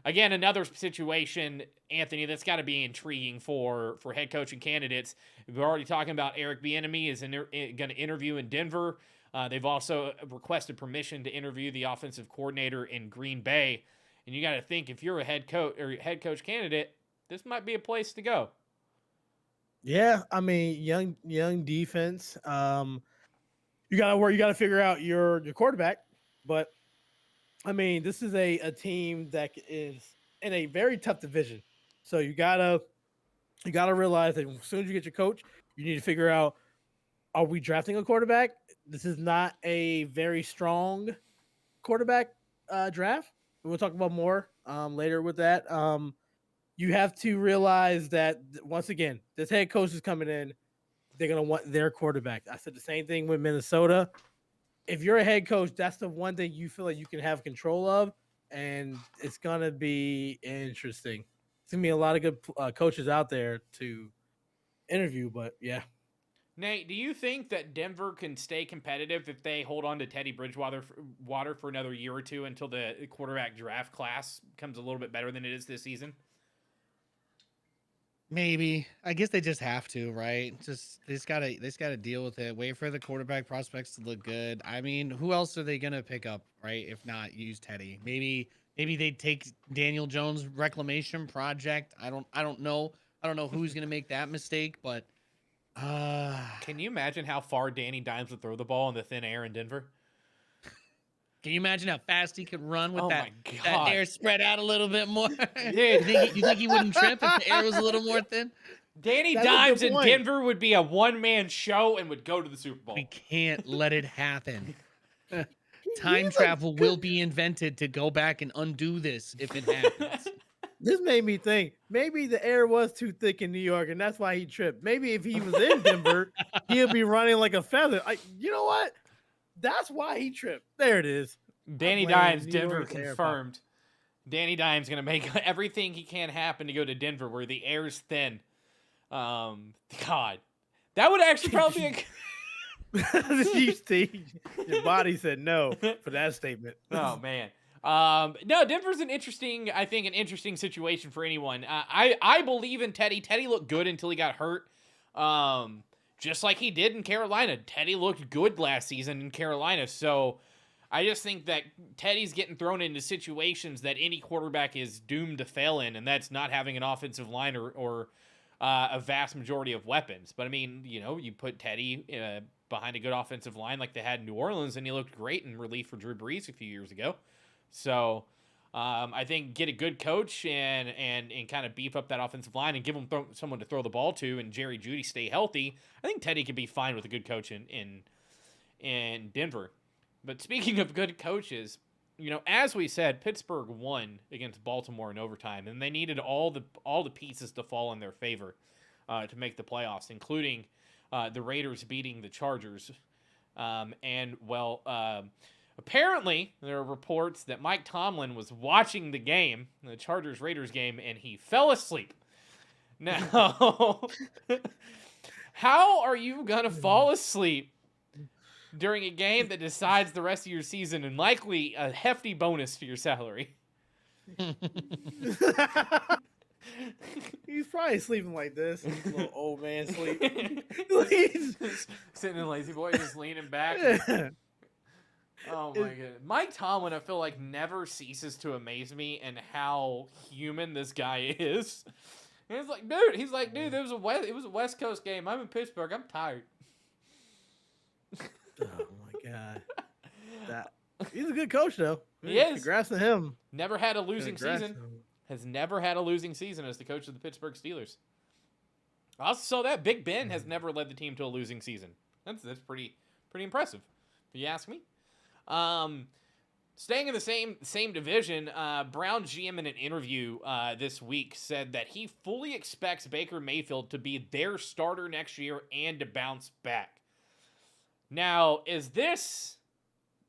S1: Again, another situation, Anthony, that's got to be intriguing for head coaching candidates. We're already talking about Eric Bieniemy is going to interview in Denver. They've also requested permission to interview the offensive coordinator in Green Bay. And you got to think, if you're a head coach candidate, this might be a place to go.
S3: Yeah, I mean, young defense. You gotta figure out your quarterback. But I mean, this is a team that is in a very tough division. So you gotta realize that as soon as you get your coach, you need to figure out, are we drafting a quarterback? This is not a very strong quarterback draft. We'll talk about more later with that. You have to realize that once again, this head coach is coming in. They're gonna want their quarterback. I said the same thing with Minnesota. If you're a head coach, that's the one thing you feel like you can have control of, and it's gonna be interesting. There's gonna be a lot of good coaches out there to interview, but yeah.
S1: Nate, do you think that Denver can stay competitive if they hold on to Teddy Bridgewater for another year or two until the quarterback draft class becomes a little bit better than it is this season?
S2: Maybe. I guess they just have to, right? They just gotta deal with it. Wait for the quarterback prospects to look good. I mean, who else are they gonna pick up, right? If not use Teddy. Maybe they take Daniel Jones' reclamation project. I don't know. I don't know who's gonna make that mistake, but
S1: Can you imagine how far Danny Dimes would throw the ball in the thin air in Denver?
S2: can you imagine how fast he could run with
S1: Oh
S2: that
S1: my God.
S2: air spread out a little bit more?
S1: Dude.
S2: You think he wouldn't trip if the air was a little more thin?
S1: Danny
S3: That's a good
S1: Dimes in
S3: point.
S1: Denver would be a one-man show and would go to the Super Bowl.
S2: We can't let it happen. Time travel will be invented to go back and undo this if it happens.
S3: This made me think maybe the air was too thick in New York, and that's why he tripped. Maybe if he was in Denver, he'll be running like a feather. You know what? That's why he tripped. There it is.
S1: Danny
S3: blame
S1: Dimes,
S3: New
S1: Denver
S3: York's air
S1: confirmed. Danny Dimes going to make everything he can happen to go to Denver where the air's thin. God. That would actually probably be
S3: You see, your body said no for that statement.
S1: Oh, man. No, Denver's an interesting situation for anyone. I believe in Teddy. Teddy looked good until he got hurt. Just like he did in Carolina. Teddy looked good last season in Carolina. So I just think that Teddy's getting thrown into situations that any quarterback is doomed to fail in, and that's not having an offensive line or a vast majority of weapons. But I mean, you put Teddy behind a good offensive line like they had in New Orleans, and he looked great in relief for Drew Brees a few years ago. So I think get a good coach and kind of beef up that offensive line and give them someone to throw the ball to, and Jerry Jeudy stay healthy. I think Teddy could be fine with a good coach in Denver. But speaking of good coaches, as we said, Pittsburgh won against Baltimore in overtime, and they needed all the pieces to fall in their favor to make the playoffs, including the Raiders beating the Chargers. Apparently, there are reports that Mike Tomlin was watching the Chargers-Raiders game, and he fell asleep. Now, how are you going to fall asleep during a game that decides the rest of your season and likely a hefty bonus to your salary?
S3: He's probably sleeping like this. Little old man sleep.
S1: Sitting in lazy boy, just leaning back. Oh my god. Mike Tomlin, I feel like, never ceases to amaze me and how human this guy is. And it's like, dude, it was a West Coast game. I'm in Pittsburgh. I'm tired.
S3: Oh my god. He's a good coach though.
S1: He is.
S3: Congrats to him.
S1: Never had a losing
S3: Congrats
S1: season.
S3: to him.
S1: has never had a losing season as the coach of the Pittsburgh Steelers. I also saw that Big Ben has never led the team to a losing season. That's pretty impressive, if you ask me. Staying in the same division, Brown GM in an interview this week said that he fully expects Baker Mayfield to be their starter next year and to bounce back. Now,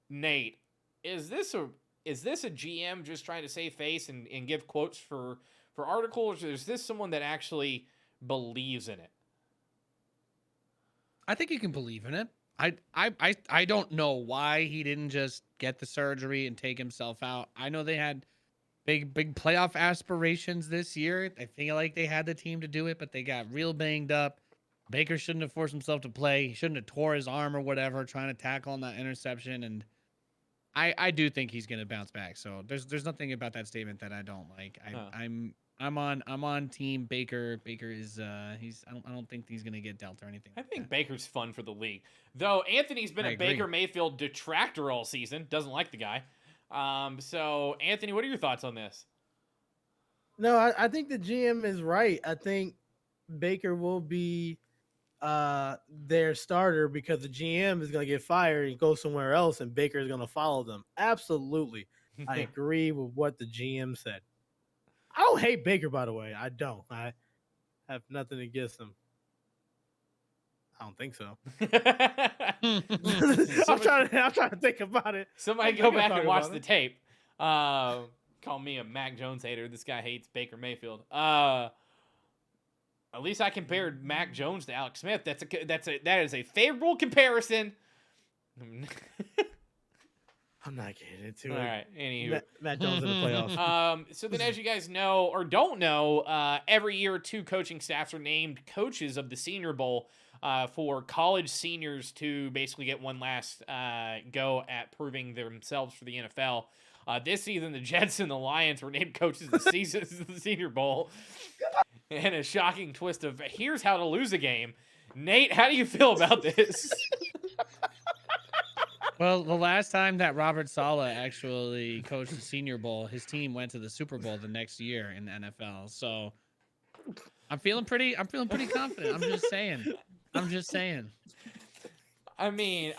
S1: Nate, is this a GM just trying to save face and give quotes for articles, or is this someone that actually believes in it?
S2: I think you can believe in it. I don't know why he didn't just get the surgery and take himself out. I know they had big playoff aspirations this year. I feel like they had the team to do it, but they got real banged up. Baker shouldn't have forced himself to play. He shouldn't have tore his arm or whatever trying to tackle on that interception. And I do think he's going to bounce back. So there's nothing about that statement that I don't like. I'm on team Baker. Baker is I don't think he's gonna get dealt or anything.
S1: I think Baker's fun for the league, though. Anthony's been a Baker Mayfield detractor all season. Doesn't like the guy. So Anthony, what are your thoughts on this?
S3: No, I think the GM is right. I think Baker will be their starter because the GM is gonna get fired and go somewhere else, and Baker is gonna follow them. Absolutely, I agree with what the GM said. I don't hate Baker, by the way. I don't. I have nothing against him. I don't think so. I'm trying to think about it.
S1: Somebody go back and watch the tape. Call me a Mac Jones hater. This guy hates Baker Mayfield. At least I compared Mac Jones to Alex Smith. That is a favorable comparison.
S3: I'm not getting into it.
S1: All right. Anywho.
S3: Matt Jones in the playoffs.
S1: So then, as you guys know or don't know, every year 2 coaching staffs are named coaches of the Senior Bowl for college seniors to basically get one last go at proving themselves for the NFL. This season, the Jets and the Lions were named coaches of the Senior Bowl. And a shocking twist of here's how to lose a game. Nate, how do you feel about this?
S2: Well, the last time that Robert Saleh actually coached the Senior Bowl, his team went to the Super Bowl the next year in the NFL. So I'm feeling pretty confident. I'm just saying.
S1: I mean,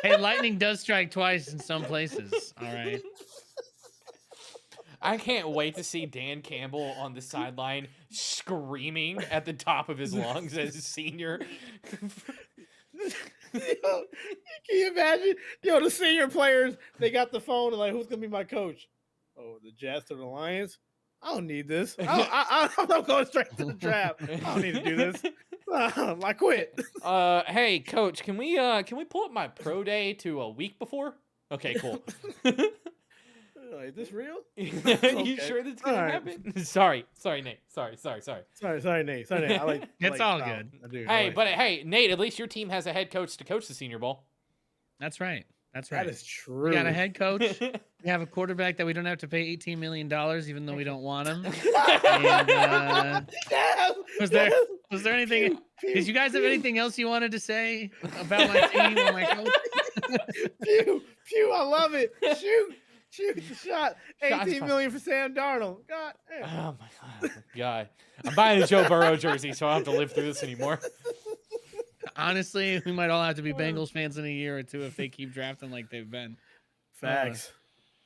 S2: Hey, lightning does strike twice in some places. All right.
S1: I can't wait to see Dan Campbell on the sideline screaming at the top of his lungs as a senior.
S3: Can you imagine? The senior players, they got the phone and like, who's gonna be my coach? Oh, the Jets or the Lions? I don't need this. I'm not going straight to the draft. I don't need to do this. I quit.
S1: Hey, coach, can we pull up my pro day to a week before? Okay, cool.
S3: Is this real?
S1: You sure that's gonna happen? Sorry, Nate. Sorry.
S3: Sorry, Nate.
S2: It's all good.
S1: Hey, Nate. At least your team has a head coach to coach the Senior Bowl.
S2: That's right.
S3: That is true.
S2: We got a head coach. We have a quarterback that we don't have to pay $18 million, even though we don't want him. And, was there anything? Did you guys have anything else you wanted to say about my team or my coach?
S3: Pew! I love it. Shoot the shot. 18 million for Sam Darnold. God damn.
S1: Oh my God. I'm buying a Joe Burrow jersey, so I don't have to live through this anymore.
S2: Honestly, we might all have to be Bengals fans in a year or two if they keep drafting like they've been.
S3: Facts.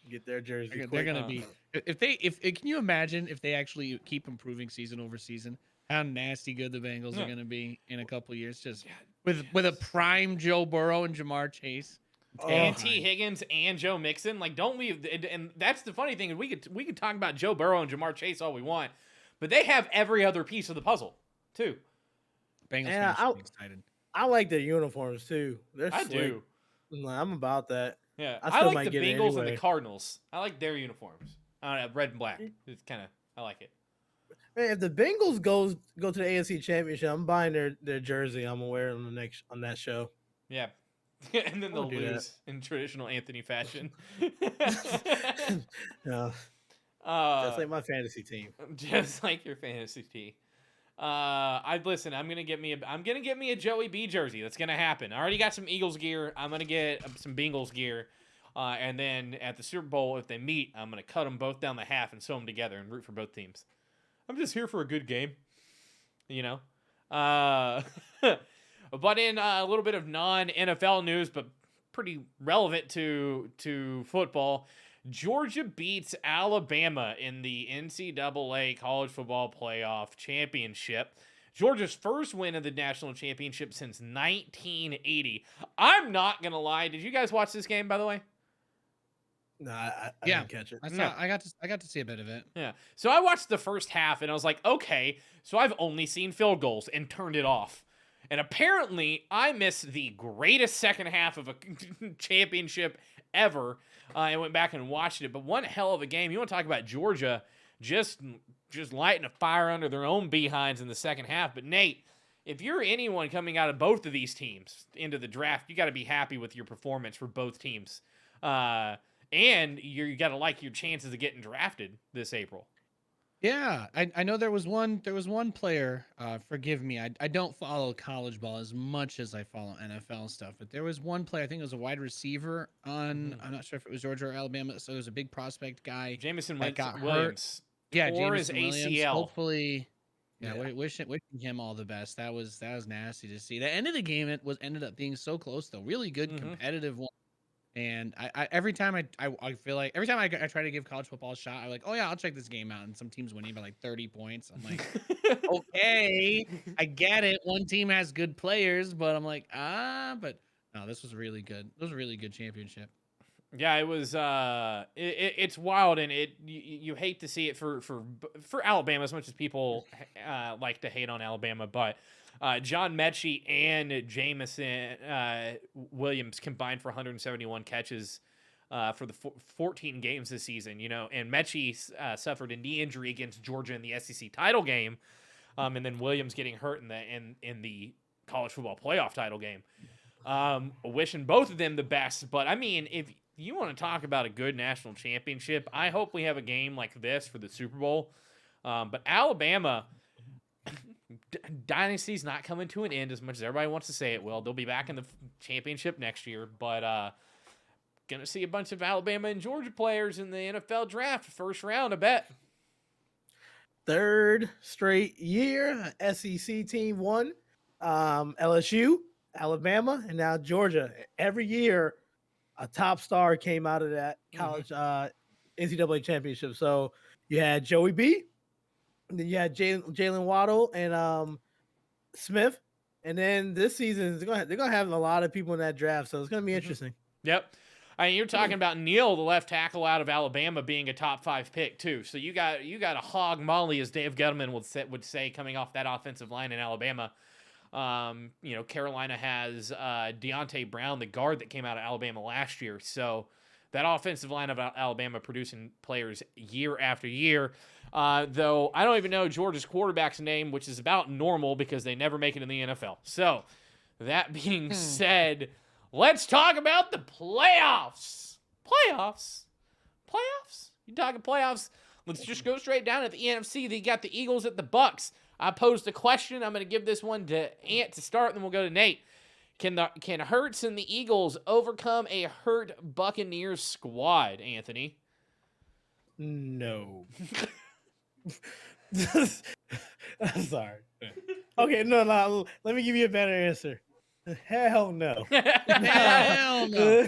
S3: Get their jersey.
S2: They're gonna be. If can you imagine if they actually keep improving season over season, how nasty good the Bengals are gonna be in a couple years, just with a prime Joe Burrow and Jamar Chase.
S1: And T. Higgins and Joe Mixon, like, don't leave. And that's the funny thing. We could talk about Joe Burrow and Jamar Chase all we want, but they have every other piece of the puzzle too.
S2: Bengals fans should be excited.
S3: I like their uniforms too. They're
S1: I
S3: slick.
S1: do.
S3: I'm about that.
S1: Yeah, I like the Bengals and the Cardinals. I like their uniforms. I don't know, red and black. It's kind of I like it.
S3: Man, if the Bengals go to the AFC Championship, I'm buying their jersey. I'm gonna wear it on that show.
S1: Yeah. And then they'll lose in traditional Anthony fashion.
S3: Yeah. Just like my fantasy team.
S1: Just like your fantasy team. Listen. I'm gonna get me a Joey B jersey. That's gonna happen. I already got some Eagles gear. I'm gonna get some Bengals gear. And then at the Super Bowl, if they meet, I'm going to cut them both down the half and sew them together and root for both teams. I'm just here for a good game, you know. But in a little bit of non-NFL news, but pretty relevant to football, Georgia beats Alabama in the NCAA College Football Playoff Championship. Georgia's first win of the national championship since 1980. I'm not going to lie. Did you guys watch this game, by the way?
S3: No, I didn't catch it.
S2: I got to see a bit of it.
S1: Yeah. So I watched the first half and I was like, okay, so I've only seen field goals and turned it off. And apparently I missed the greatest second half of a championship ever. I went back and watched it, but one hell of a game. You want to talk about Georgia just lighting a fire under their own behinds in the second half. But Nate, if you're anyone coming out of both of these teams into the draft, you got to be happy with your performance for both teams. And you got to like your chances of getting drafted this April.
S2: Yeah, I know there was one player, forgive me, I don't follow college ball as much as I follow NFL stuff, but there was one player, I think it was a wide receiver on, I'm not sure if it was Georgia or Alabama, so it was a big prospect guy.
S1: Jameson
S2: got
S1: Williams.
S2: Hurt. Yeah,
S1: or
S2: Jameson
S1: his ACL.
S2: Williams. Hopefully, wishing him all the best. That was nasty to see. The end of the game, ended up being so close though. Really good competitive one. And I every time I feel like every time I try to give college football a shot, I'm like, oh yeah, I'll check this game out. And some teams winning by like 30 points. I'm like, okay, I get it. One team has good players, but I'm like, but no, this was really good. It was a really good championship.
S1: Yeah, it was. It's wild, and you hate to see it for Alabama as much as people like to hate on Alabama, but. John Mechie and Jameson Williams combined for 171 catches for the 14 games this season, you know, and Mechie suffered a knee injury against Georgia in the SEC title game, and then Williams getting hurt in the college football playoff title game. Wishing both of them the best, but I mean, if you want to talk about a good national championship, I hope we have a game like this for the Super Bowl. But Alabama. Dynasty's not coming to an end as much as everybody wants to say it will. They'll be back in the championship next year, but gonna see a bunch of Alabama and Georgia players in the NFL draft first round, I bet.
S3: Third straight year, SEC team won. LSU, Alabama, and now Georgia. Every year, a top star came out of that college NCAA championship. So you had Joey B. And then you had Jalen Waddle and Smith, and then this season they're gonna have a lot of people in that draft, so it's gonna be interesting.
S1: Yep, I mean you're talking about Neal, the left tackle out of Alabama, being a top 5 pick too. So you got a hog molly, as Dave Gettleman would say, coming off that offensive line in Alabama. You know, Carolina has Deontay Brown, the guard that came out of Alabama last year. So that offensive line of Alabama producing players year after year. Though I don't even know Georgia's quarterback's name, which is about normal because they never make it in the NFL. So that being said, let's talk about the playoffs. Playoffs? You talking playoffs? Let's just go straight down at the NFC. They got the Eagles at the Bucks. I posed a question. I'm going to give this one to Ant to start, then we'll go to Nate. Can Hurts and the Eagles overcome a hurt Buccaneers squad, Anthony?
S3: No. I'm sorry. Okay, no. Let me give you a better answer. Hell no.
S2: Hell no.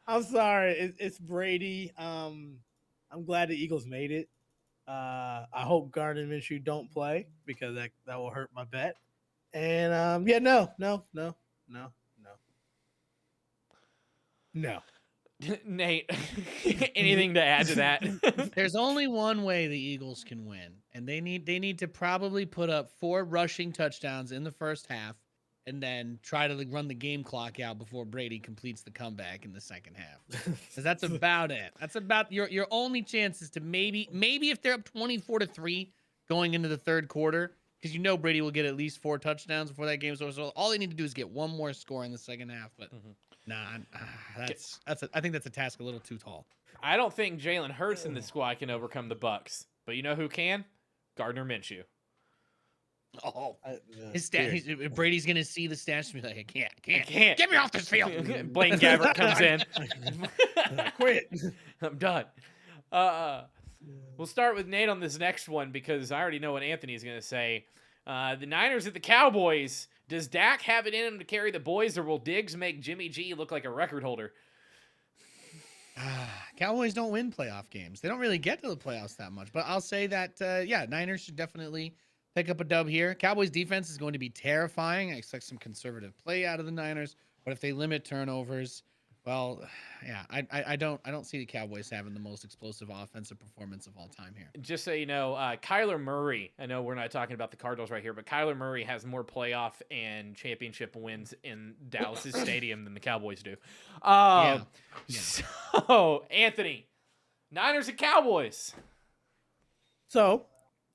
S3: I'm sorry. It's Brady. I'm glad the Eagles made it. I hope Gardner Minshew don't play because that will hurt my bet. And no.
S1: Nate, anything to add to that?
S2: There's only one way the Eagles can win, and they need to probably put up 4 rushing touchdowns in the first half, and then try to run the game clock out before Brady completes the comeback in the second half. Because that's about it. That's about your only chance is to maybe if they're up 24-3 going into the third quarter, because you know Brady will get at least 4 touchdowns before that game's over. So all they need to do is get one more score in the second half, but. I think that's a task a little too tall.
S1: I don't think Jalen Hurts in the squad can overcome the Bucks, but you know who can? Gardner Minshew.
S2: Oh, his
S3: Cheers.
S2: Brady's gonna see the stats and be like, I can't.
S1: Get
S2: me off this field.
S1: Blaine Gabbert comes in.
S3: Quit.
S1: I'm done. We'll start with Nate on this next one because I already know what Anthony's going to say. The Niners at the Cowboys. Does Dak have it in him to carry the boys, or will Diggs make Jimmy G look like a record holder?
S2: Cowboys don't win playoff games. They don't really get to the playoffs that much. But I'll say that, Niners should definitely pick up a dub here. Cowboys defense is going to be terrifying. I expect some conservative play out of the Niners. But if they limit turnovers, well, yeah, I don't see the Cowboys having the most explosive offensive performance of all time here.
S1: Just so you know, Kyler Murray, I know we're not talking about the Cardinals right here, but Kyler Murray has more playoff and championship wins in Dallas' stadium than the Cowboys do.
S2: Yeah.
S1: So, Anthony, Niners and Cowboys.
S3: So,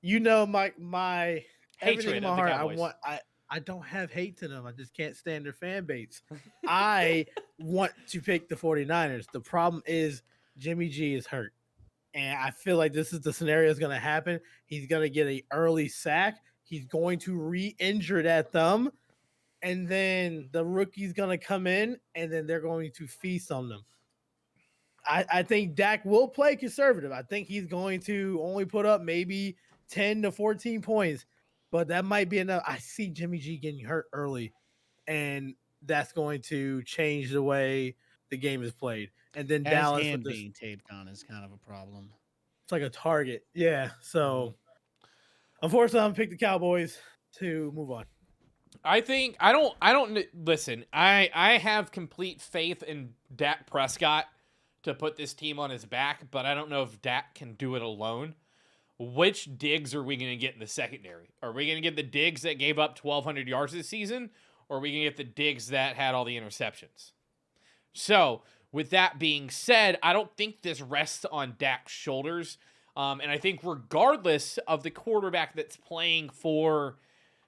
S3: my
S1: Hatred
S3: everything in
S1: of
S3: my
S1: the
S3: heart.
S1: Cowboys.
S3: I don't have hate to them. I just can't stand their fan base. I want to pick the 49ers. The problem is Jimmy G is hurt. And I feel like this is the scenario that's going to happen. He's going to get an early sack. He's going to re-injure that thumb. And then the rookie's going to come in, and then they're going to feast on them. I think Dak will play conservative. I think he's going to only put up maybe 10 to 14 points. But that might be enough. I see Jimmy G getting hurt early, and that's going to change the way the game is played. And then Dallas
S2: hand
S3: with this,
S2: being taped on is kind of a problem.
S3: it's like a target. Yeah. So unfortunately, I'm gonna pick the Cowboys to move on.
S1: I think I don't listen. I have complete faith in Dak Prescott to put this team on his back, but I don't know if Dak can do it alone. Which Diggs are we going to get in the secondary? Are we going to get the Diggs that gave up 1,200 yards this season, or are we going to get the Diggs that had all the interceptions? So, with that being said, I don't think this rests on Dak's shoulders. And I think regardless of the quarterback that's playing for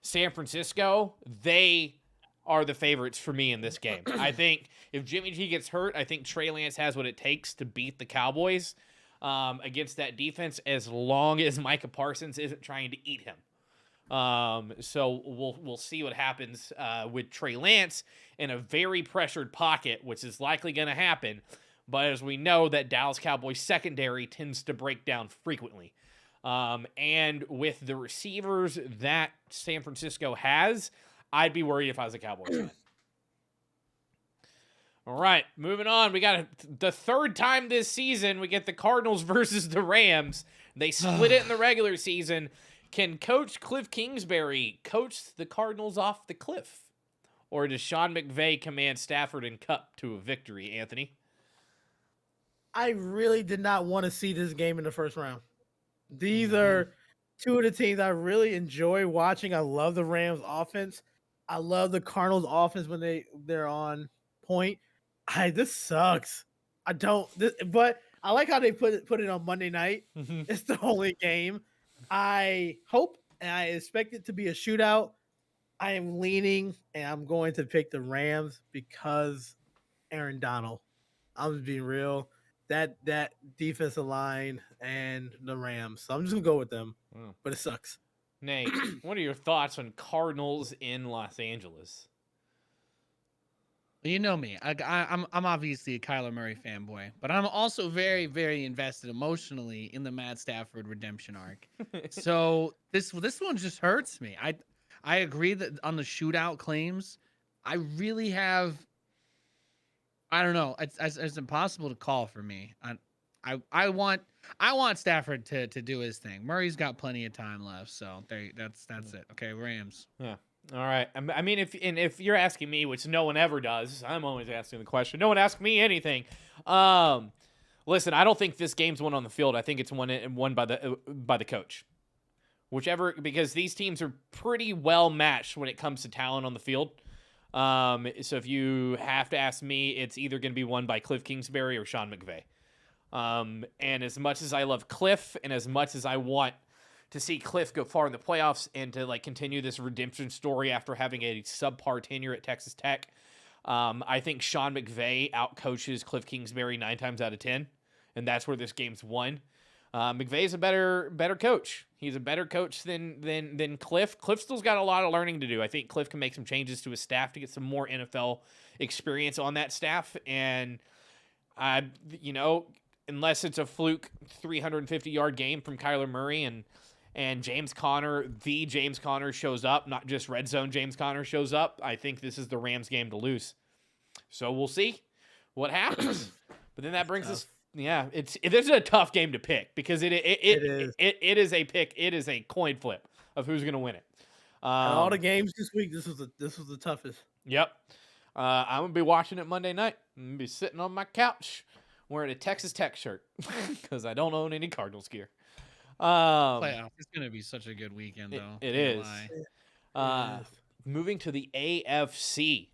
S1: San Francisco, they are the favorites for me in this game. I think if Jimmy G gets hurt, I think Trey Lance has what it takes to beat the Cowboys against that defense, as long as Micah Parsons isn't trying to eat him. So we'll see what happens with Trey Lance in a very pressured pocket, which is likely going to happen. But as we know, that Dallas Cowboys secondary tends to break down frequently. And with the receivers that San Francisco has, I'd be worried if I was a Cowboys fan. All right, moving on. We got the third time this season we get the Cardinals versus the Rams. They split it in the regular season. Can Coach Cliff Kingsbury coach the Cardinals off the cliff? Or does Sean McVay command Stafford and Cup to a victory, Anthony?
S3: I really did not want to see this game in the first round. These are two of the teams I really enjoy watching. I love the Rams offense. I love the Cardinals offense when they're on point. This sucks. But I like how they put it on Monday night. It's the only game. I hope and I expect it to be a shootout. I am leaning and I'm going to pick the Rams because Aaron Donald. I'm just being real. That defensive line and the Rams. So I'm just gonna go with them. But it sucks.
S1: Nate, what are your thoughts on Cardinals in Los Angeles?
S2: You know me. I'm obviously a Kyler Murray fanboy, but I'm also very, very invested emotionally in the Matt Stafford redemption arc. So this one just hurts me. I agree that on the shootout claims, I really have. I don't know. It's impossible to call for me. I want Stafford to do his thing. Murray's got plenty of time left, so that's it. Okay, Rams.
S1: Yeah. All right. I mean, if you're asking me, which no one ever does, I'm always asking the question. No one asks me anything. Listen, I don't think this game's won on the field. I think it's won by the coach. Because these teams are pretty well matched when it comes to talent on the field. So if you have to ask me, it's either going to be won by Cliff Kingsbury or Sean McVay. And as much as I love Cliff and as much as I want to see Cliff go far in the playoffs and to continue this redemption story after having a subpar tenure at Texas Tech, I think Sean McVay outcoaches Cliff Kingsbury 9 times out of 10, and that's where this game's won. McVay's a better coach. He's a better coach than Cliff. Cliff still's got a lot of learning to do. I think Cliff can make some changes to his staff to get some more NFL experience on that staff. And unless it's a fluke 350-yard game from Kyler Murray and James Conner, the James Conner shows up, not just red zone James Conner shows up, I think this is the Rams game to lose. So we'll see what happens. But then that brings us, this is a tough game to pick because it is a pick. It is a coin flip of who's going to win it.
S3: All the games this week, this was the toughest.
S1: Yep. I'm going to be watching it Monday night. I'm going to be sitting on my couch wearing a Texas Tech shirt because I don't own any Cardinals gear.
S2: Playoff. It's going to be such a good weekend, though.
S1: It is. Moving to the AFC.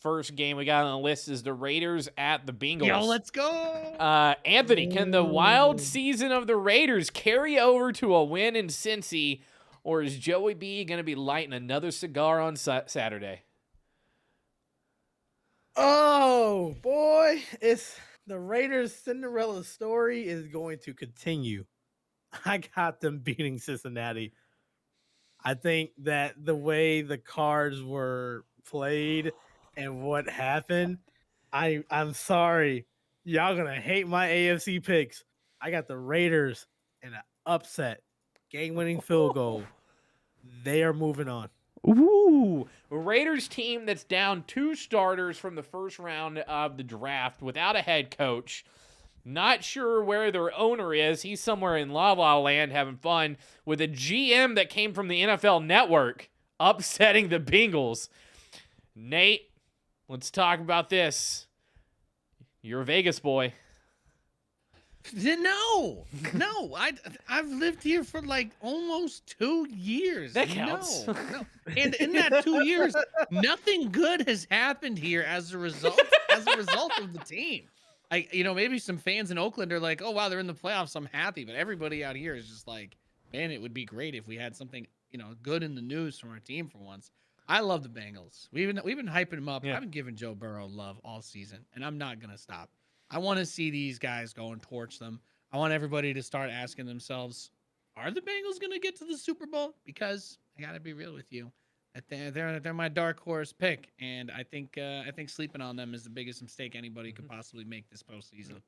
S1: First game we got on the list is the Raiders at the Bengals.
S2: Yo, let's go.
S1: Anthony, can the wild season of the Raiders carry over to a win in Cincy, or is Joey B going to be lighting another cigar on Saturday?
S3: Oh, boy. It's the Raiders' Cinderella story is going to continue. I got them beating Cincinnati. I think that the way the cards were played and what happened, I'm sorry. Y'all going to hate my AFC picks. I got the Raiders in an upset, game-winning field goal. They are moving on.
S1: Ooh, Raiders team that's down 2 starters from the first round of the draft without a head coach. Not sure where their owner is. He's somewhere in La La Land having fun with a GM that came from the NFL Network upsetting the Bengals. Nate, let's talk about this. You're a Vegas boy.
S2: No. I've lived here for like almost 2 years.
S1: That counts.
S2: No. And in that 2 years, nothing good has happened here as a result of the team. Maybe some fans in Oakland are like, oh, wow, they're in the playoffs. I'm happy. But everybody out here is just like, man, it would be great if we had something, good in the news from our team for once. I love the Bengals. We've been hyping them up. Yeah. I've been giving Joe Burrow love all season, and I'm not going to stop. I want to see these guys go and torch them. I want everybody to start asking themselves, are the Bengals going to get to the Super Bowl? Because I got to be real with you. They're my dark horse pick, and I think sleeping on them is the biggest mistake anybody could possibly make this postseason.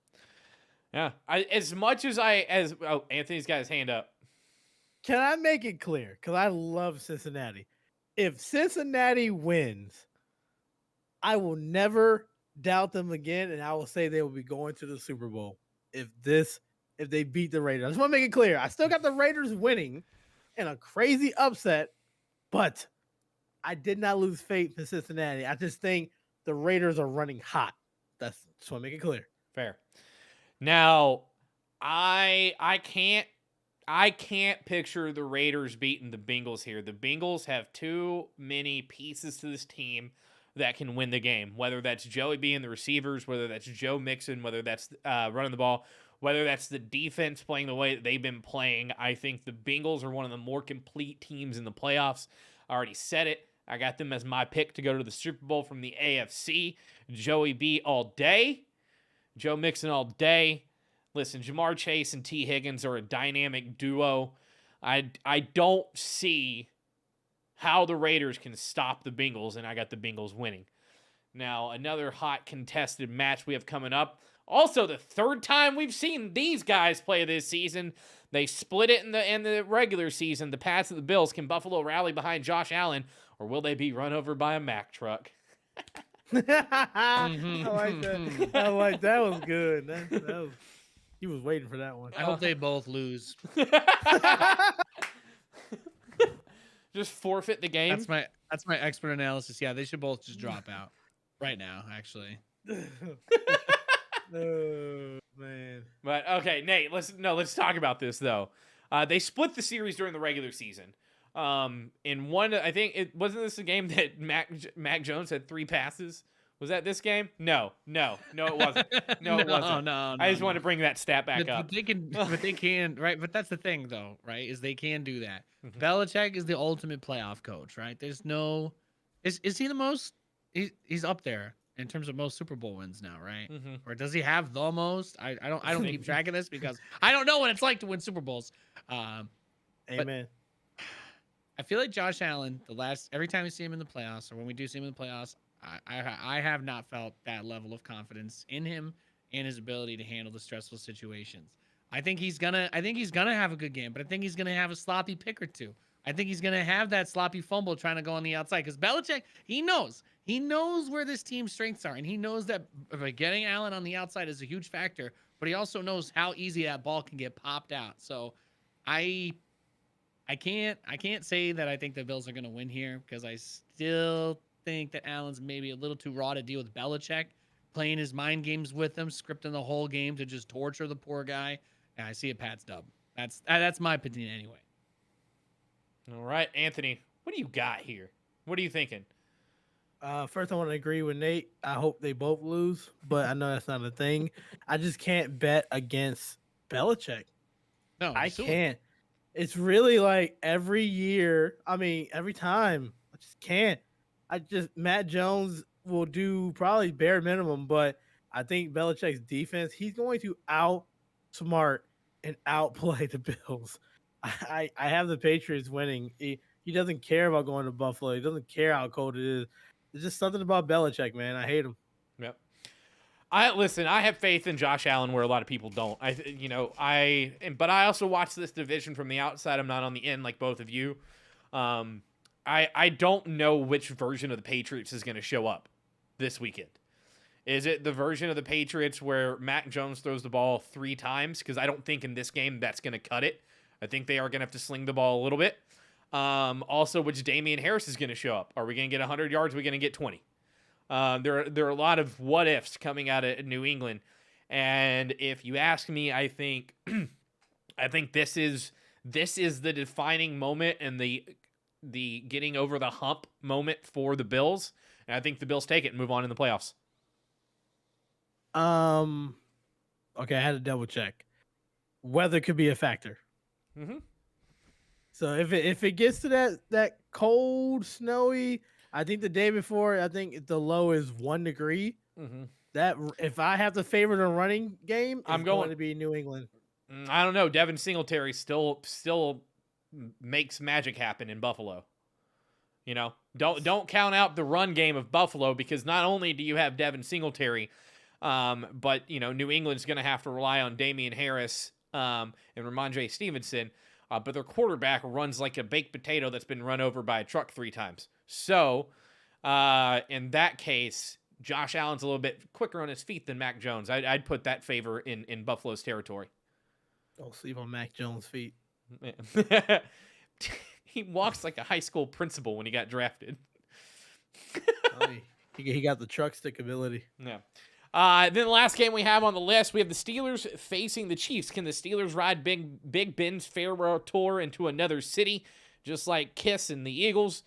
S1: Yeah, Anthony's got his hand up.
S3: Can I make it clear? Because I love Cincinnati. If Cincinnati wins, I will never doubt them again, and I will say they will be going to the Super Bowl if they beat the Raiders. I just want to make it clear. I still got the Raiders winning in a crazy upset, but I did not lose faith in Cincinnati. I just think the Raiders are running hot. Just want to make it clear.
S1: Fair. Now, I can't picture the Raiders beating the Bengals here. The Bengals have too many pieces to this team that can win the game, whether that's Joey being the receivers, whether that's Joe Mixon, whether that's running the ball, whether that's the defense playing the way that they've been playing. I think the Bengals are one of the more complete teams in the playoffs. I already said it. I got them as my pick to go to the Super Bowl from the AFC. Joey B all day. Joe Mixon all day. Listen, Jamar Chase and T. Higgins are a dynamic duo. I don't see how the Raiders can stop the Bengals, and I got the Bengals winning. Now, another hot contested match we have coming up. Also, the third time we've seen these guys play this season. They split it in the regular season. The Pats and the Bills. Can Buffalo rally behind Josh Allen, or will they be run over by a Mack truck?
S3: I like that was good. That was, he was waiting for that one.
S2: I hope they both lose.
S1: Just forfeit the game.
S2: That's my expert analysis. Yeah, they should both just drop out right now, actually.
S3: Oh, man.
S1: But okay, Nate, let's talk about this though. They split the series during the regular season. In one, I think it wasn't this a game that Mac Jones had 3 passes. Was that this game? No, it wasn't. No, it wasn't.
S2: No.
S1: I just want to bring that stat back up.
S2: But they can, right? But that's the thing, though, right? Is they can do that. Belichick is the ultimate playoff coach, right? There's no, is he the most? He's up there in terms of most Super Bowl wins now, right?
S1: Mm-hmm.
S2: Or does he have the most? I don't keep track of this because I don't know what it's like to win Super Bowls.
S3: Amen.
S2: I feel like Josh Allen, every time we see him in the playoffs, or when we do see him in the playoffs, I have not felt that level of confidence in him and his ability to handle the stressful situations. I think he's gonna have a good game, but I think he's gonna have a sloppy pick or two. I think he's gonna have that sloppy fumble trying to go on the outside because Belichick, he knows where this team's strengths are, and he knows that getting Allen on the outside is a huge factor. But he also knows how easy that ball can get popped out. So, I can't say that I think the Bills are gonna win here because I still think that Allen's maybe a little too raw to deal with Belichick, playing his mind games with him, scripting the whole game to just torture the poor guy. And I see a Pats dub. That's my opinion anyway.
S1: All right, Anthony, what do you got here? What are you thinking?
S3: First, I want to agree with Nate. I hope they both lose, but I know that's not a thing. I just can't bet against Belichick.
S2: No,
S3: I can't. It's really like every year. I mean, every time. I just can't. Matt Jones will do probably bare minimum, but I think Belichick's defense, he's going to outsmart and outplay the Bills. I have the Patriots winning. He doesn't care about going to Buffalo. He doesn't care how cold it is. There's just something about Belichick, man. I hate him.
S1: Yep. I have faith in Josh Allen where a lot of people don't. But I also watch this division from the outside. I'm not on the end like both of you. I don't know which version of the Patriots is going to show up this weekend. Is it the version of the Patriots where Mac Jones throws the ball 3 times? Because I don't think in this game that's going to cut it. I think they are going to have to sling the ball a little bit. Also, which Damian Harris is going to show up. Are we going to get 100 yards? Are we going to get 20? There are a lot of what ifs coming out of New England, and if you ask me, I think this is the defining moment and the getting over the hump moment for the Bills, and I think the Bills take it and move on in the playoffs.
S3: Okay, I had to double check. Weather could be a factor.
S1: Mm-hmm. So
S3: if it gets to that cold, snowy. I think the day before, I think the low is 1 degree.
S1: Mm-hmm.
S3: That if I have to favor the running game, I'm going to be New England.
S1: I don't know. Devin Singletary still makes magic happen in Buffalo. You know, don't count out the run game of Buffalo because not only do you have Devin Singletary, but New England's going to have to rely on Damian Harris and Ramondre Stevenson. But their quarterback runs like a baked potato that's been run over by a truck 3 times. So, in that case, Josh Allen's a little bit quicker on his feet than Mac Jones. I'd put that favor in Buffalo's territory.
S3: Don't sleep on Mac Jones' feet.
S1: He walks like a high school principal when he got drafted.
S3: He got the truck stick ability.
S1: Yeah. Then the last game we have on the list, we have the Steelers facing the Chiefs. Can the Steelers ride Big Ben's farewell tour into another city, just like Kiss and the Eagles?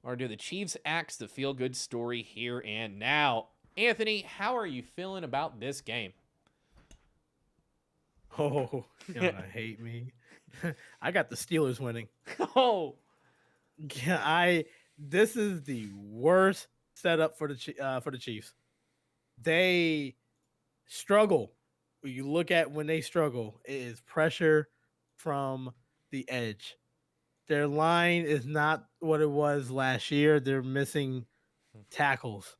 S1: Or do the Chiefs axe the feel-good story here and now? Anthony, how are you feeling about this game?
S3: Oh, God, I hate me. I got the Steelers winning.
S1: Oh.
S3: Yeah, this is the worst setup for the Chiefs. They struggle. When you look at when they struggle, it is pressure from the edge. Their line is not what it was last year. They're missing tackles.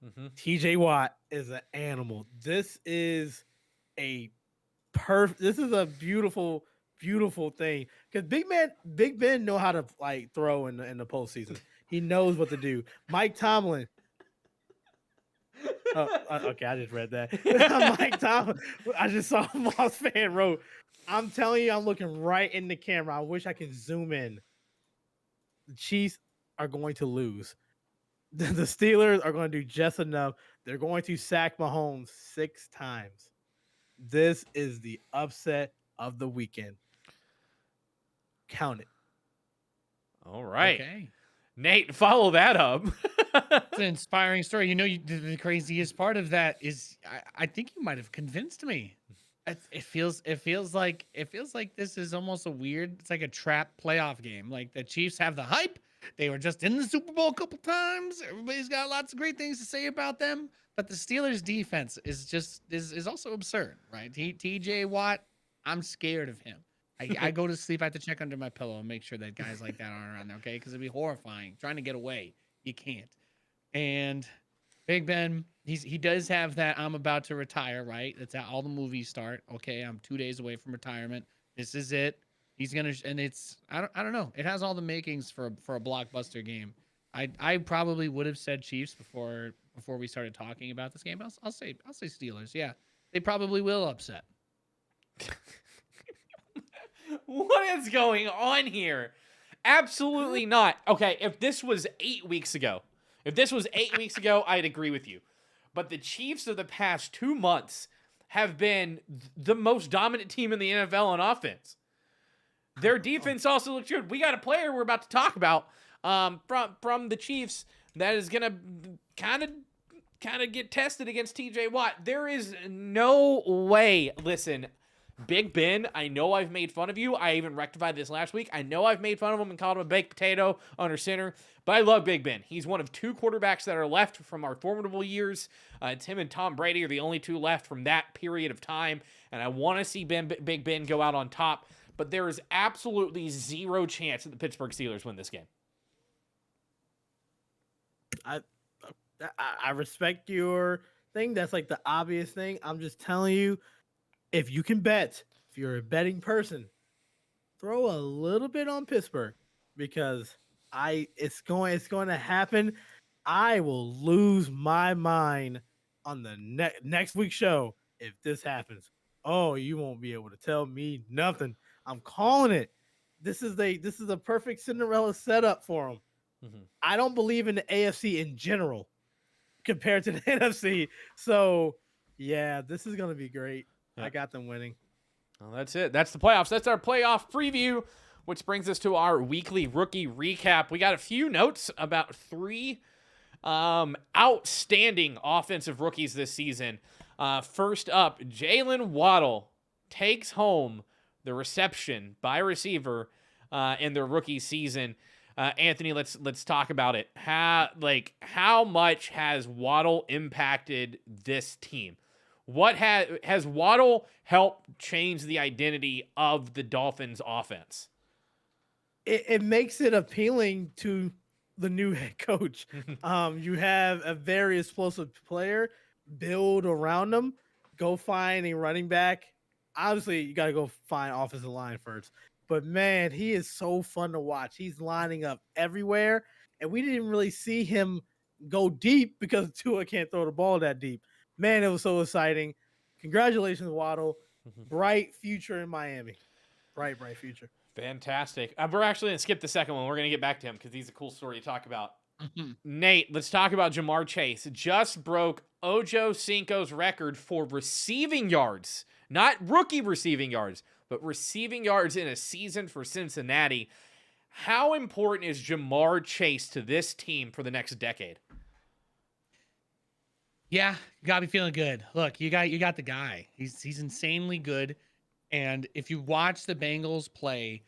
S1: Mm-hmm.
S3: TJ Watt is an animal. This is a beautiful, beautiful thing. Because Big Ben know how to throw in the postseason. He knows what to do. Mike Tomlin. Okay, I just read that. Mike Tomlin. I just saw Moss fan wrote. I'm telling you, I'm looking right in the camera. I wish I could zoom in. The Chiefs are going to lose. The Steelers are going to do just enough. They're going to sack Mahomes 6 times. This is the upset of the weekend. Count it.
S1: All right.
S2: Okay.
S1: Nate, follow that up.
S2: It's an inspiring story. The craziest part of that is I think you might have convinced me. It feels like this is almost it's like a trap playoff game. Like the Chiefs have the hype They were just in the Super Bowl a couple times. Everybody's got lots of great things to say about them. But the Steelers' defense is also absurd, right? TJ Watt, I'm scared of him. I go to sleep. I have to check under my pillow and make sure that guys like that aren't around there, okay? Because it'd be horrifying. Trying to get away, you can't. And Big Ben, he does have that I'm about to retire, right? That's how all the movies start. Okay, I'm 2 days away from retirement. This is it. He's gonna, and it's I don't know. It has all the makings for a blockbuster game. I probably would have said Chiefs before we started talking about this game. I'll say Steelers. Yeah, they probably will upset.
S1: What is going on here? Absolutely not. Okay, if this was 8 weeks ago, I'd agree with you. But the Chiefs of the past 2 months have been the most dominant team in the NFL on offense. Their defense also looks good. We got a player we're about to talk about from the Chiefs that is gonna kind of get tested against TJ Watt. There is no way. Listen, Big Ben, I know I've made fun of you. I even rectified this last week. I know I've made fun of him and called him a baked potato under center, but I love Big Ben. He's one of 2 quarterbacks that are left from our formidable years. It's him and Tom Brady are the only 2 left from that period of time, and I want to see Big Ben go out on top, but there is absolutely zero chance that the Pittsburgh Steelers win this game.
S3: I respect your thing. That's like the obvious thing. I'm just telling you, if you can bet, if you're a betting person, throw a little bit on Pittsburgh because it's going to happen. I will lose my mind on the next week's show if this happens. Oh, you won't be able to tell me nothing. I'm calling it. This is a perfect Cinderella setup for them. Mm-hmm. I don't believe in the AFC in general compared to the NFC. So, yeah, this is going to be great. Yeah. I got them winning.
S1: Well, that's it. That's the playoffs. That's our playoff preview, which brings us to our weekly rookie recap. We got a few notes about 3 outstanding offensive rookies this season. First up, Jalen Waddle takes home the reception by receiver in their rookie season. Anthony, let's talk about it. How much has Waddle impacted this team? What has Waddle helped change the identity of the Dolphins offense?
S3: It makes it appealing to the new head coach. You have a very explosive player, build around them, go find a running back. Obviously, you got to go find offensive line first. But, man, he is so fun to watch. He's lining up everywhere, and we didn't really see him go deep because Tua can't throw the ball that deep. Man, it was so exciting. Congratulations, Waddle. Bright future in Miami. Bright future.
S1: Fantastic. We're actually going to skip the second one. We're going to get back to him because he's a cool story to talk about. Nate, let's talk about Jamar Chase. Just broke Ojo Cinco's record for receiving yards. Not rookie receiving yards, but receiving yards in a season for Cincinnati. How important is Jamar Chase to this team for the next decade?
S2: Yeah, you gotta be feeling good. Look, you got the guy. He's insanely good. And if you watch the Bengals play,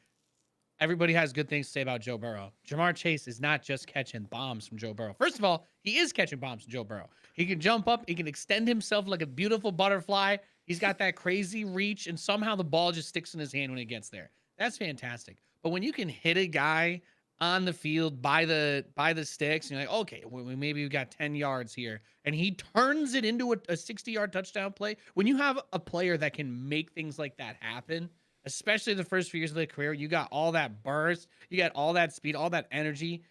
S2: everybody has good things to say about Joe Burrow. Jamar Chase is not just catching bombs from Joe Burrow. First of all, he is catching bombs from Joe Burrow. He can jump up. He can extend himself like a beautiful butterfly. He's got that crazy reach, and somehow the ball just sticks in his hand when it gets there. That's fantastic. But when you can hit a guy on the field by the sticks, and you're like, okay, well, maybe we've got 10 yards here, and he turns it into a 60-yard touchdown play. When you have a player that can make things like that happen, especially the first few years of their career, you got all that burst, you got all that speed, all that energy,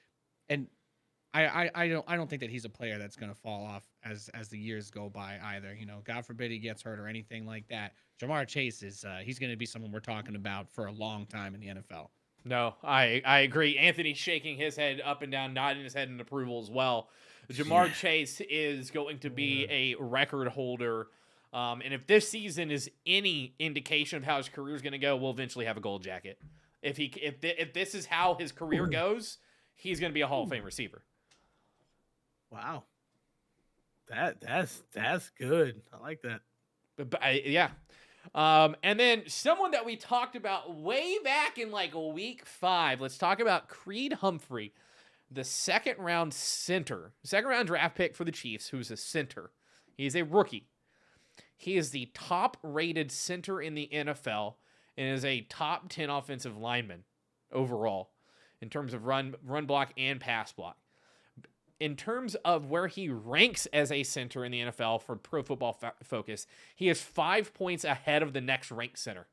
S2: and I don't think that he's a player that's going to fall off as the years go by either. You know, God forbid he gets hurt or anything like that. Jamar Chase is he's going to be someone we're talking about for a long time in the NFL.
S1: No, I agree. Anthony's shaking his head up and down, nodding his head in approval as well. Jamar Chase is going to be a record holder. And if this season is any indication of how his career is going to go, we'll eventually have a gold jacket. If this is how his career goes, he's going to be a Hall of Fame receiver.
S3: Wow. That's good. I like that.
S1: Yeah. And then someone that we talked about way back in like week 5. Let's talk about Creed Humphrey. the second round draft pick for the Chiefs, who's a center. He's a rookie. He is the top-rated center in the NFL and is a top 10 offensive lineman overall in terms of run block and pass block. In terms of where he ranks as a center in the NFL for Pro Football Focus, he is 5 points ahead of the next ranked center.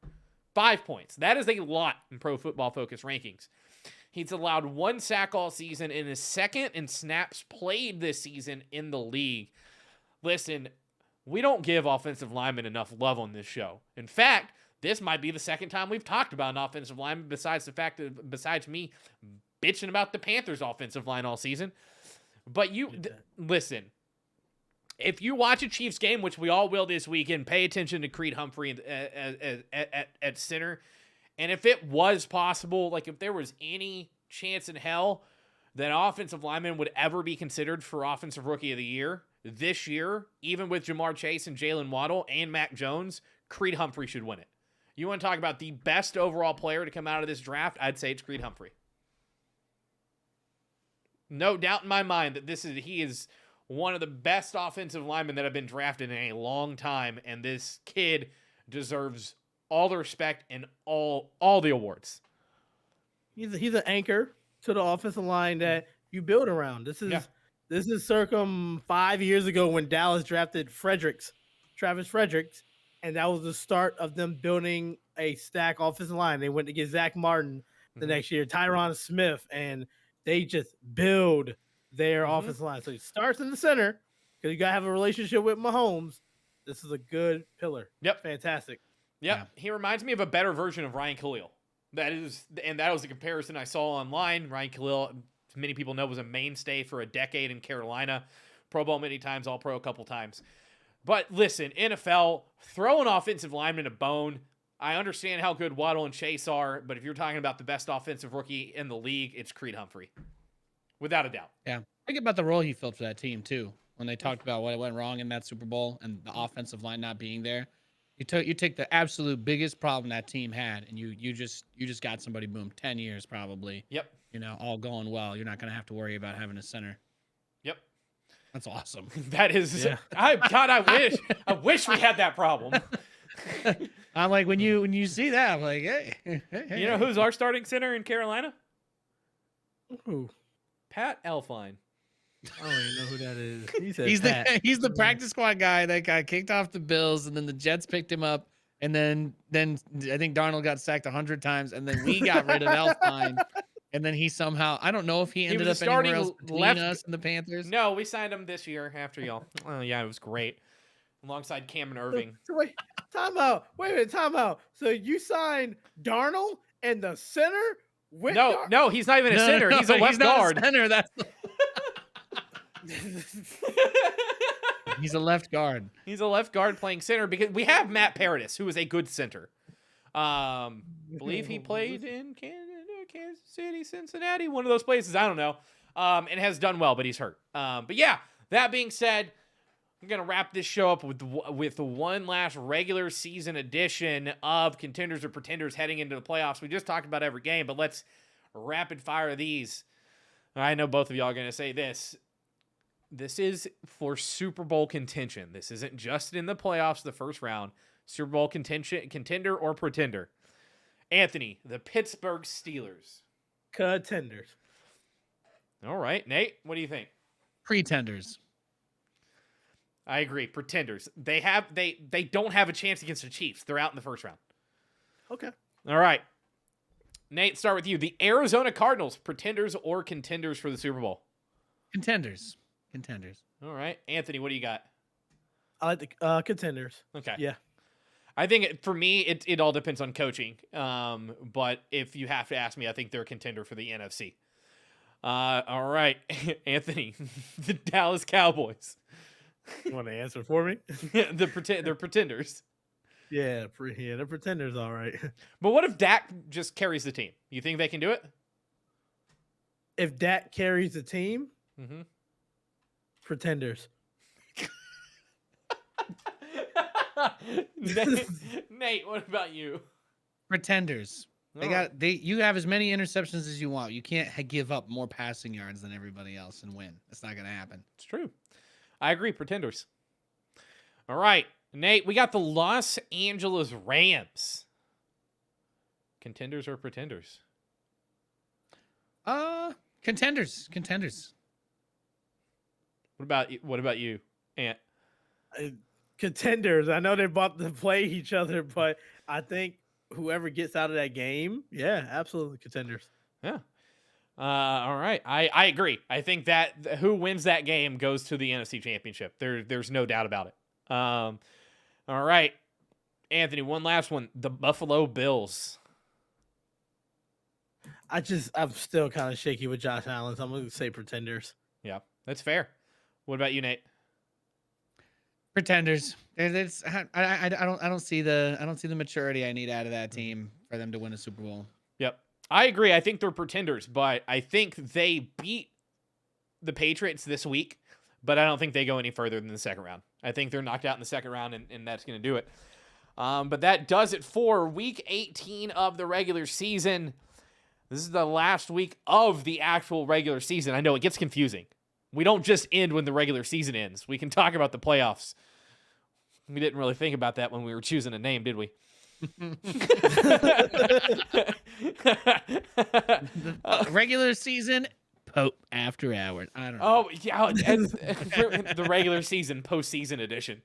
S1: 5 points. That is a lot in Pro Football Focus rankings. He's allowed 1 sack all season and is second in snaps played this season in the league. Listen, we don't give offensive linemen enough love on this show. In fact, this might be the second time we've talked about an offensive lineman besides me bitching about the Panthers' offensive line all season. But listen, if you watch a Chiefs game, which we all will this weekend, pay attention to Creed Humphrey at center. And if it was possible, like if there was any chance in hell that an offensive lineman would ever be considered for Offensive Rookie of the Year this year, even with Jamar Chase and Jalen Waddle and Mac Jones, Creed Humphrey should win it. You want to talk about the best overall player to come out of this draft? I'd say it's Creed Humphrey. No doubt in my mind that he is one of the best offensive linemen that have been drafted in a long time, and this kid deserves all the respect and all the awards.
S3: He's an anchor to the offensive line that you build around. This is circum 5 years ago when Dallas drafted Travis Fredericks, and that was the start of them building a stack offensive line. They went to get Zach Martin the next year, Tyron Smith, and they just build their offensive line. So it starts in the center because you got to have a relationship with Mahomes. This is a good pillar.
S1: Yep.
S3: Fantastic.
S1: Yep. Yeah. He reminds me of a better version of Ryan Khalil. That was the comparison I saw online. Ryan Khalil, many people know, was a mainstay for a decade in Carolina. Pro Bowl many times, All-Pro a couple times. But listen, NFL, throw an offensive lineman a bone. I understand how good Waddle and Chase are, but if you're talking about the best offensive rookie in the league, it's Creed Humphrey. Without a doubt.
S2: Yeah. Think about the role he filled for that team, too. When they talked about what went wrong in that Super Bowl and the offensive line not being there. You take the absolute biggest problem that team had, and you just got somebody, boom, 10 years probably.
S1: Yep.
S2: All going well. You're not going to have to worry about having a center.
S1: Yep.
S2: That's awesome.
S1: That is, yeah. I wish we had that problem.
S2: I'm like, when you see that, I'm like, hey.
S1: You know who's our starting center in Carolina?
S3: Who?
S1: Pat Elflein.
S3: I don't even know who that is.
S2: He's the practice squad guy that got kicked off the Bills, and then the Jets picked him up, and then I think Darnold got sacked 100 times, and then we got rid of Elflein, and then he somehow, I don't know if he ended up anywhere else between us and the Panthers.
S1: No, we signed him this year after y'all. Oh yeah, it was great. Alongside Cameron Irving.
S3: Wait, time out. Wait a minute, time out. So you signed Darnold and the center with
S1: No, he's not even a center. He's a left guard.
S2: Center, that's He's a left guard.
S1: He's a left guard playing center because we have Matt Paradis, who is a good center. Believe he played in Kansas City, Cincinnati, one of those places. I don't know. And has done well, but he's hurt. But yeah, that being said, I'm going to wrap this show up with one last regular season edition of Contenders or Pretenders heading into the playoffs. We just talked about every game, but let's rapid fire these. I know both of y'all are going to say this. This is for Super Bowl contention. This isn't just in the playoffs, the first round. Super Bowl contender or pretender. Anthony, the Pittsburgh Steelers.
S3: Contenders.
S1: All right. Nate, what do you think?
S2: Pretenders.
S1: I agree. Pretenders. They don't have a chance against the Chiefs. They're out in the first round.
S3: Okay.
S1: All right. Nate, start with you. The Arizona Cardinals, pretenders or contenders for the Super Bowl?
S2: Contenders.
S1: All right. Anthony, what do you got?
S3: I like the contenders.
S1: Okay.
S3: Yeah.
S1: I think for me, it all depends on coaching. But if you have to ask me, I think they're a contender for the NFC. All right. Anthony, the Dallas Cowboys.
S3: You want to answer for me?
S1: They're pretenders.
S3: Yeah, they're pretenders, all right.
S1: But what if Dak just carries the team? You think they can do it?
S3: If Dak carries the team, pretenders.
S1: Nate, what about you?
S2: Pretenders. You have as many interceptions as you want. You can't give up more passing yards than everybody else and win. That's not going to happen.
S1: It's true. I agree. Pretenders. All right, Nate, we got the Los Angeles Rams. Contenders or pretenders?
S2: Contenders.
S1: What about you, Ant?
S3: Contenders. I know they're about to play each other, but I think whoever gets out of that game, yeah, absolutely contenders.
S1: Yeah. All right. I agree. I think that who wins that game goes to the NFC Championship. There's no doubt about it. All right. Anthony, one last one. The Buffalo Bills.
S3: I'm still kind of shaky with Josh Allen, so I'm going to say pretenders.
S1: Yeah, that's fair. What about you, Nate?
S2: Pretenders. I don't see the maturity I need out of that team for them to win a Super Bowl.
S1: Yep. I agree. I think they're pretenders, but I think they beat the Patriots this week, but I don't think they go any further than the second round. I think they're knocked out in the second round, and that's going to do it. But that does it for week 18 of the regular season. This is the last week of the actual regular season. I know it gets confusing. We don't just end when the regular season ends. We can talk about the playoffs. We didn't really think about that when we were choosing a name, did we?
S2: Regular season, Pope after hours. I don't know.
S1: Oh, yeah. The regular season, postseason edition.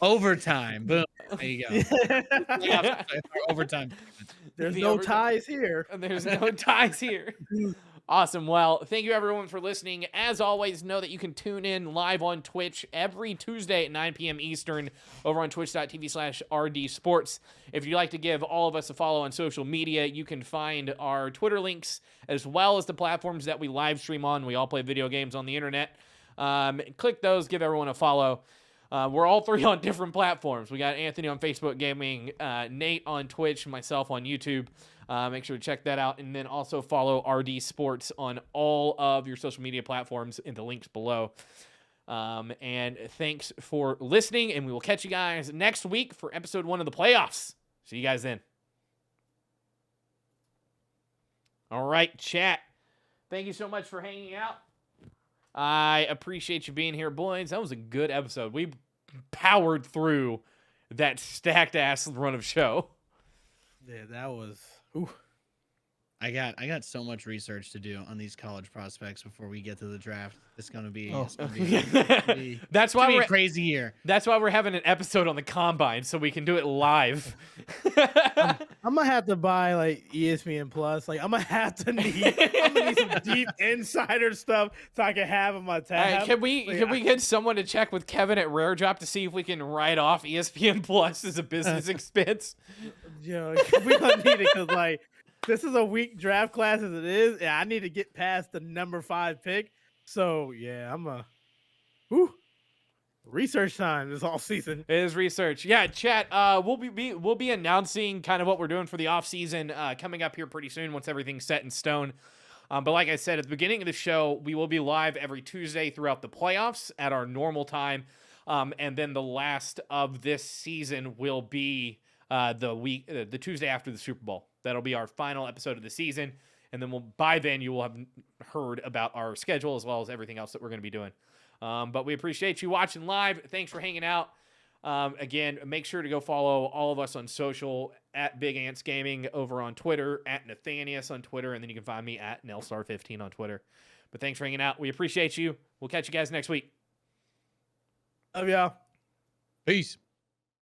S2: Overtime. Boom. There you go. Overtime.
S3: There's no ties here.
S1: There's no ties here. Awesome. Well, thank you everyone for listening. As always, know that you can tune in live on Twitch every Tuesday at 9 p.m. Eastern over on twitch.tv/rdsports. If you'd like to give all of us a follow on social media, you can find our Twitter links as well as the platforms that we live stream on. We all play video games on the internet. Click those, give everyone a follow. We're all three on different platforms. We got Anthony on Facebook Gaming, Nate on Twitch, myself on YouTube. Make sure to check that out. And then also follow RD Sports on all of your social media platforms in the links below. And thanks for listening. And we will catch you guys next week for episode 1 of the playoffs. See you guys then. All right, chat. Thank you so much for hanging out. I appreciate you being here, boys. That was a good episode. We powered through that stacked ass run of show.
S3: Yeah, that was. Ooh.
S2: I got so much research to do on these college prospects before we get to the draft. It's gonna be.
S1: That's why we're
S2: a crazy year.
S1: That's why we're having an episode on the combine so we can do it live.
S3: I'm gonna have to buy like ESPN Plus. Like I'm gonna need some deep insider stuff so I can have on my tab.
S1: Can we get someone to check with Kevin at Rare Drop to see if we can write off ESPN Plus as a business expense?
S3: Yeah, we gonna need it because like. This is a weak draft class as it is, and I need to get past the number 5 pick. So yeah, research time this all season.
S1: It is research. Yeah, chat. We'll be announcing kind of what we're doing for the off season coming up here pretty soon once everything's set in stone. But like I said at the beginning of the show, we will be live every Tuesday throughout the playoffs at our normal time, and then the last of this season will be the Tuesday after the Super Bowl. That'll be our final episode of the season. And then by then you will have heard about our schedule as well as everything else that we're going to be doing. But we appreciate you watching live. Thanks for hanging out. Again, make sure to go follow all of us on social at Big Ants Gaming over on Twitter, at Nathanius on Twitter. And then you can find me at Nelstar15 on Twitter. But thanks for hanging out. We appreciate you. We'll catch you guys next week.
S3: Love y'all.
S2: Peace.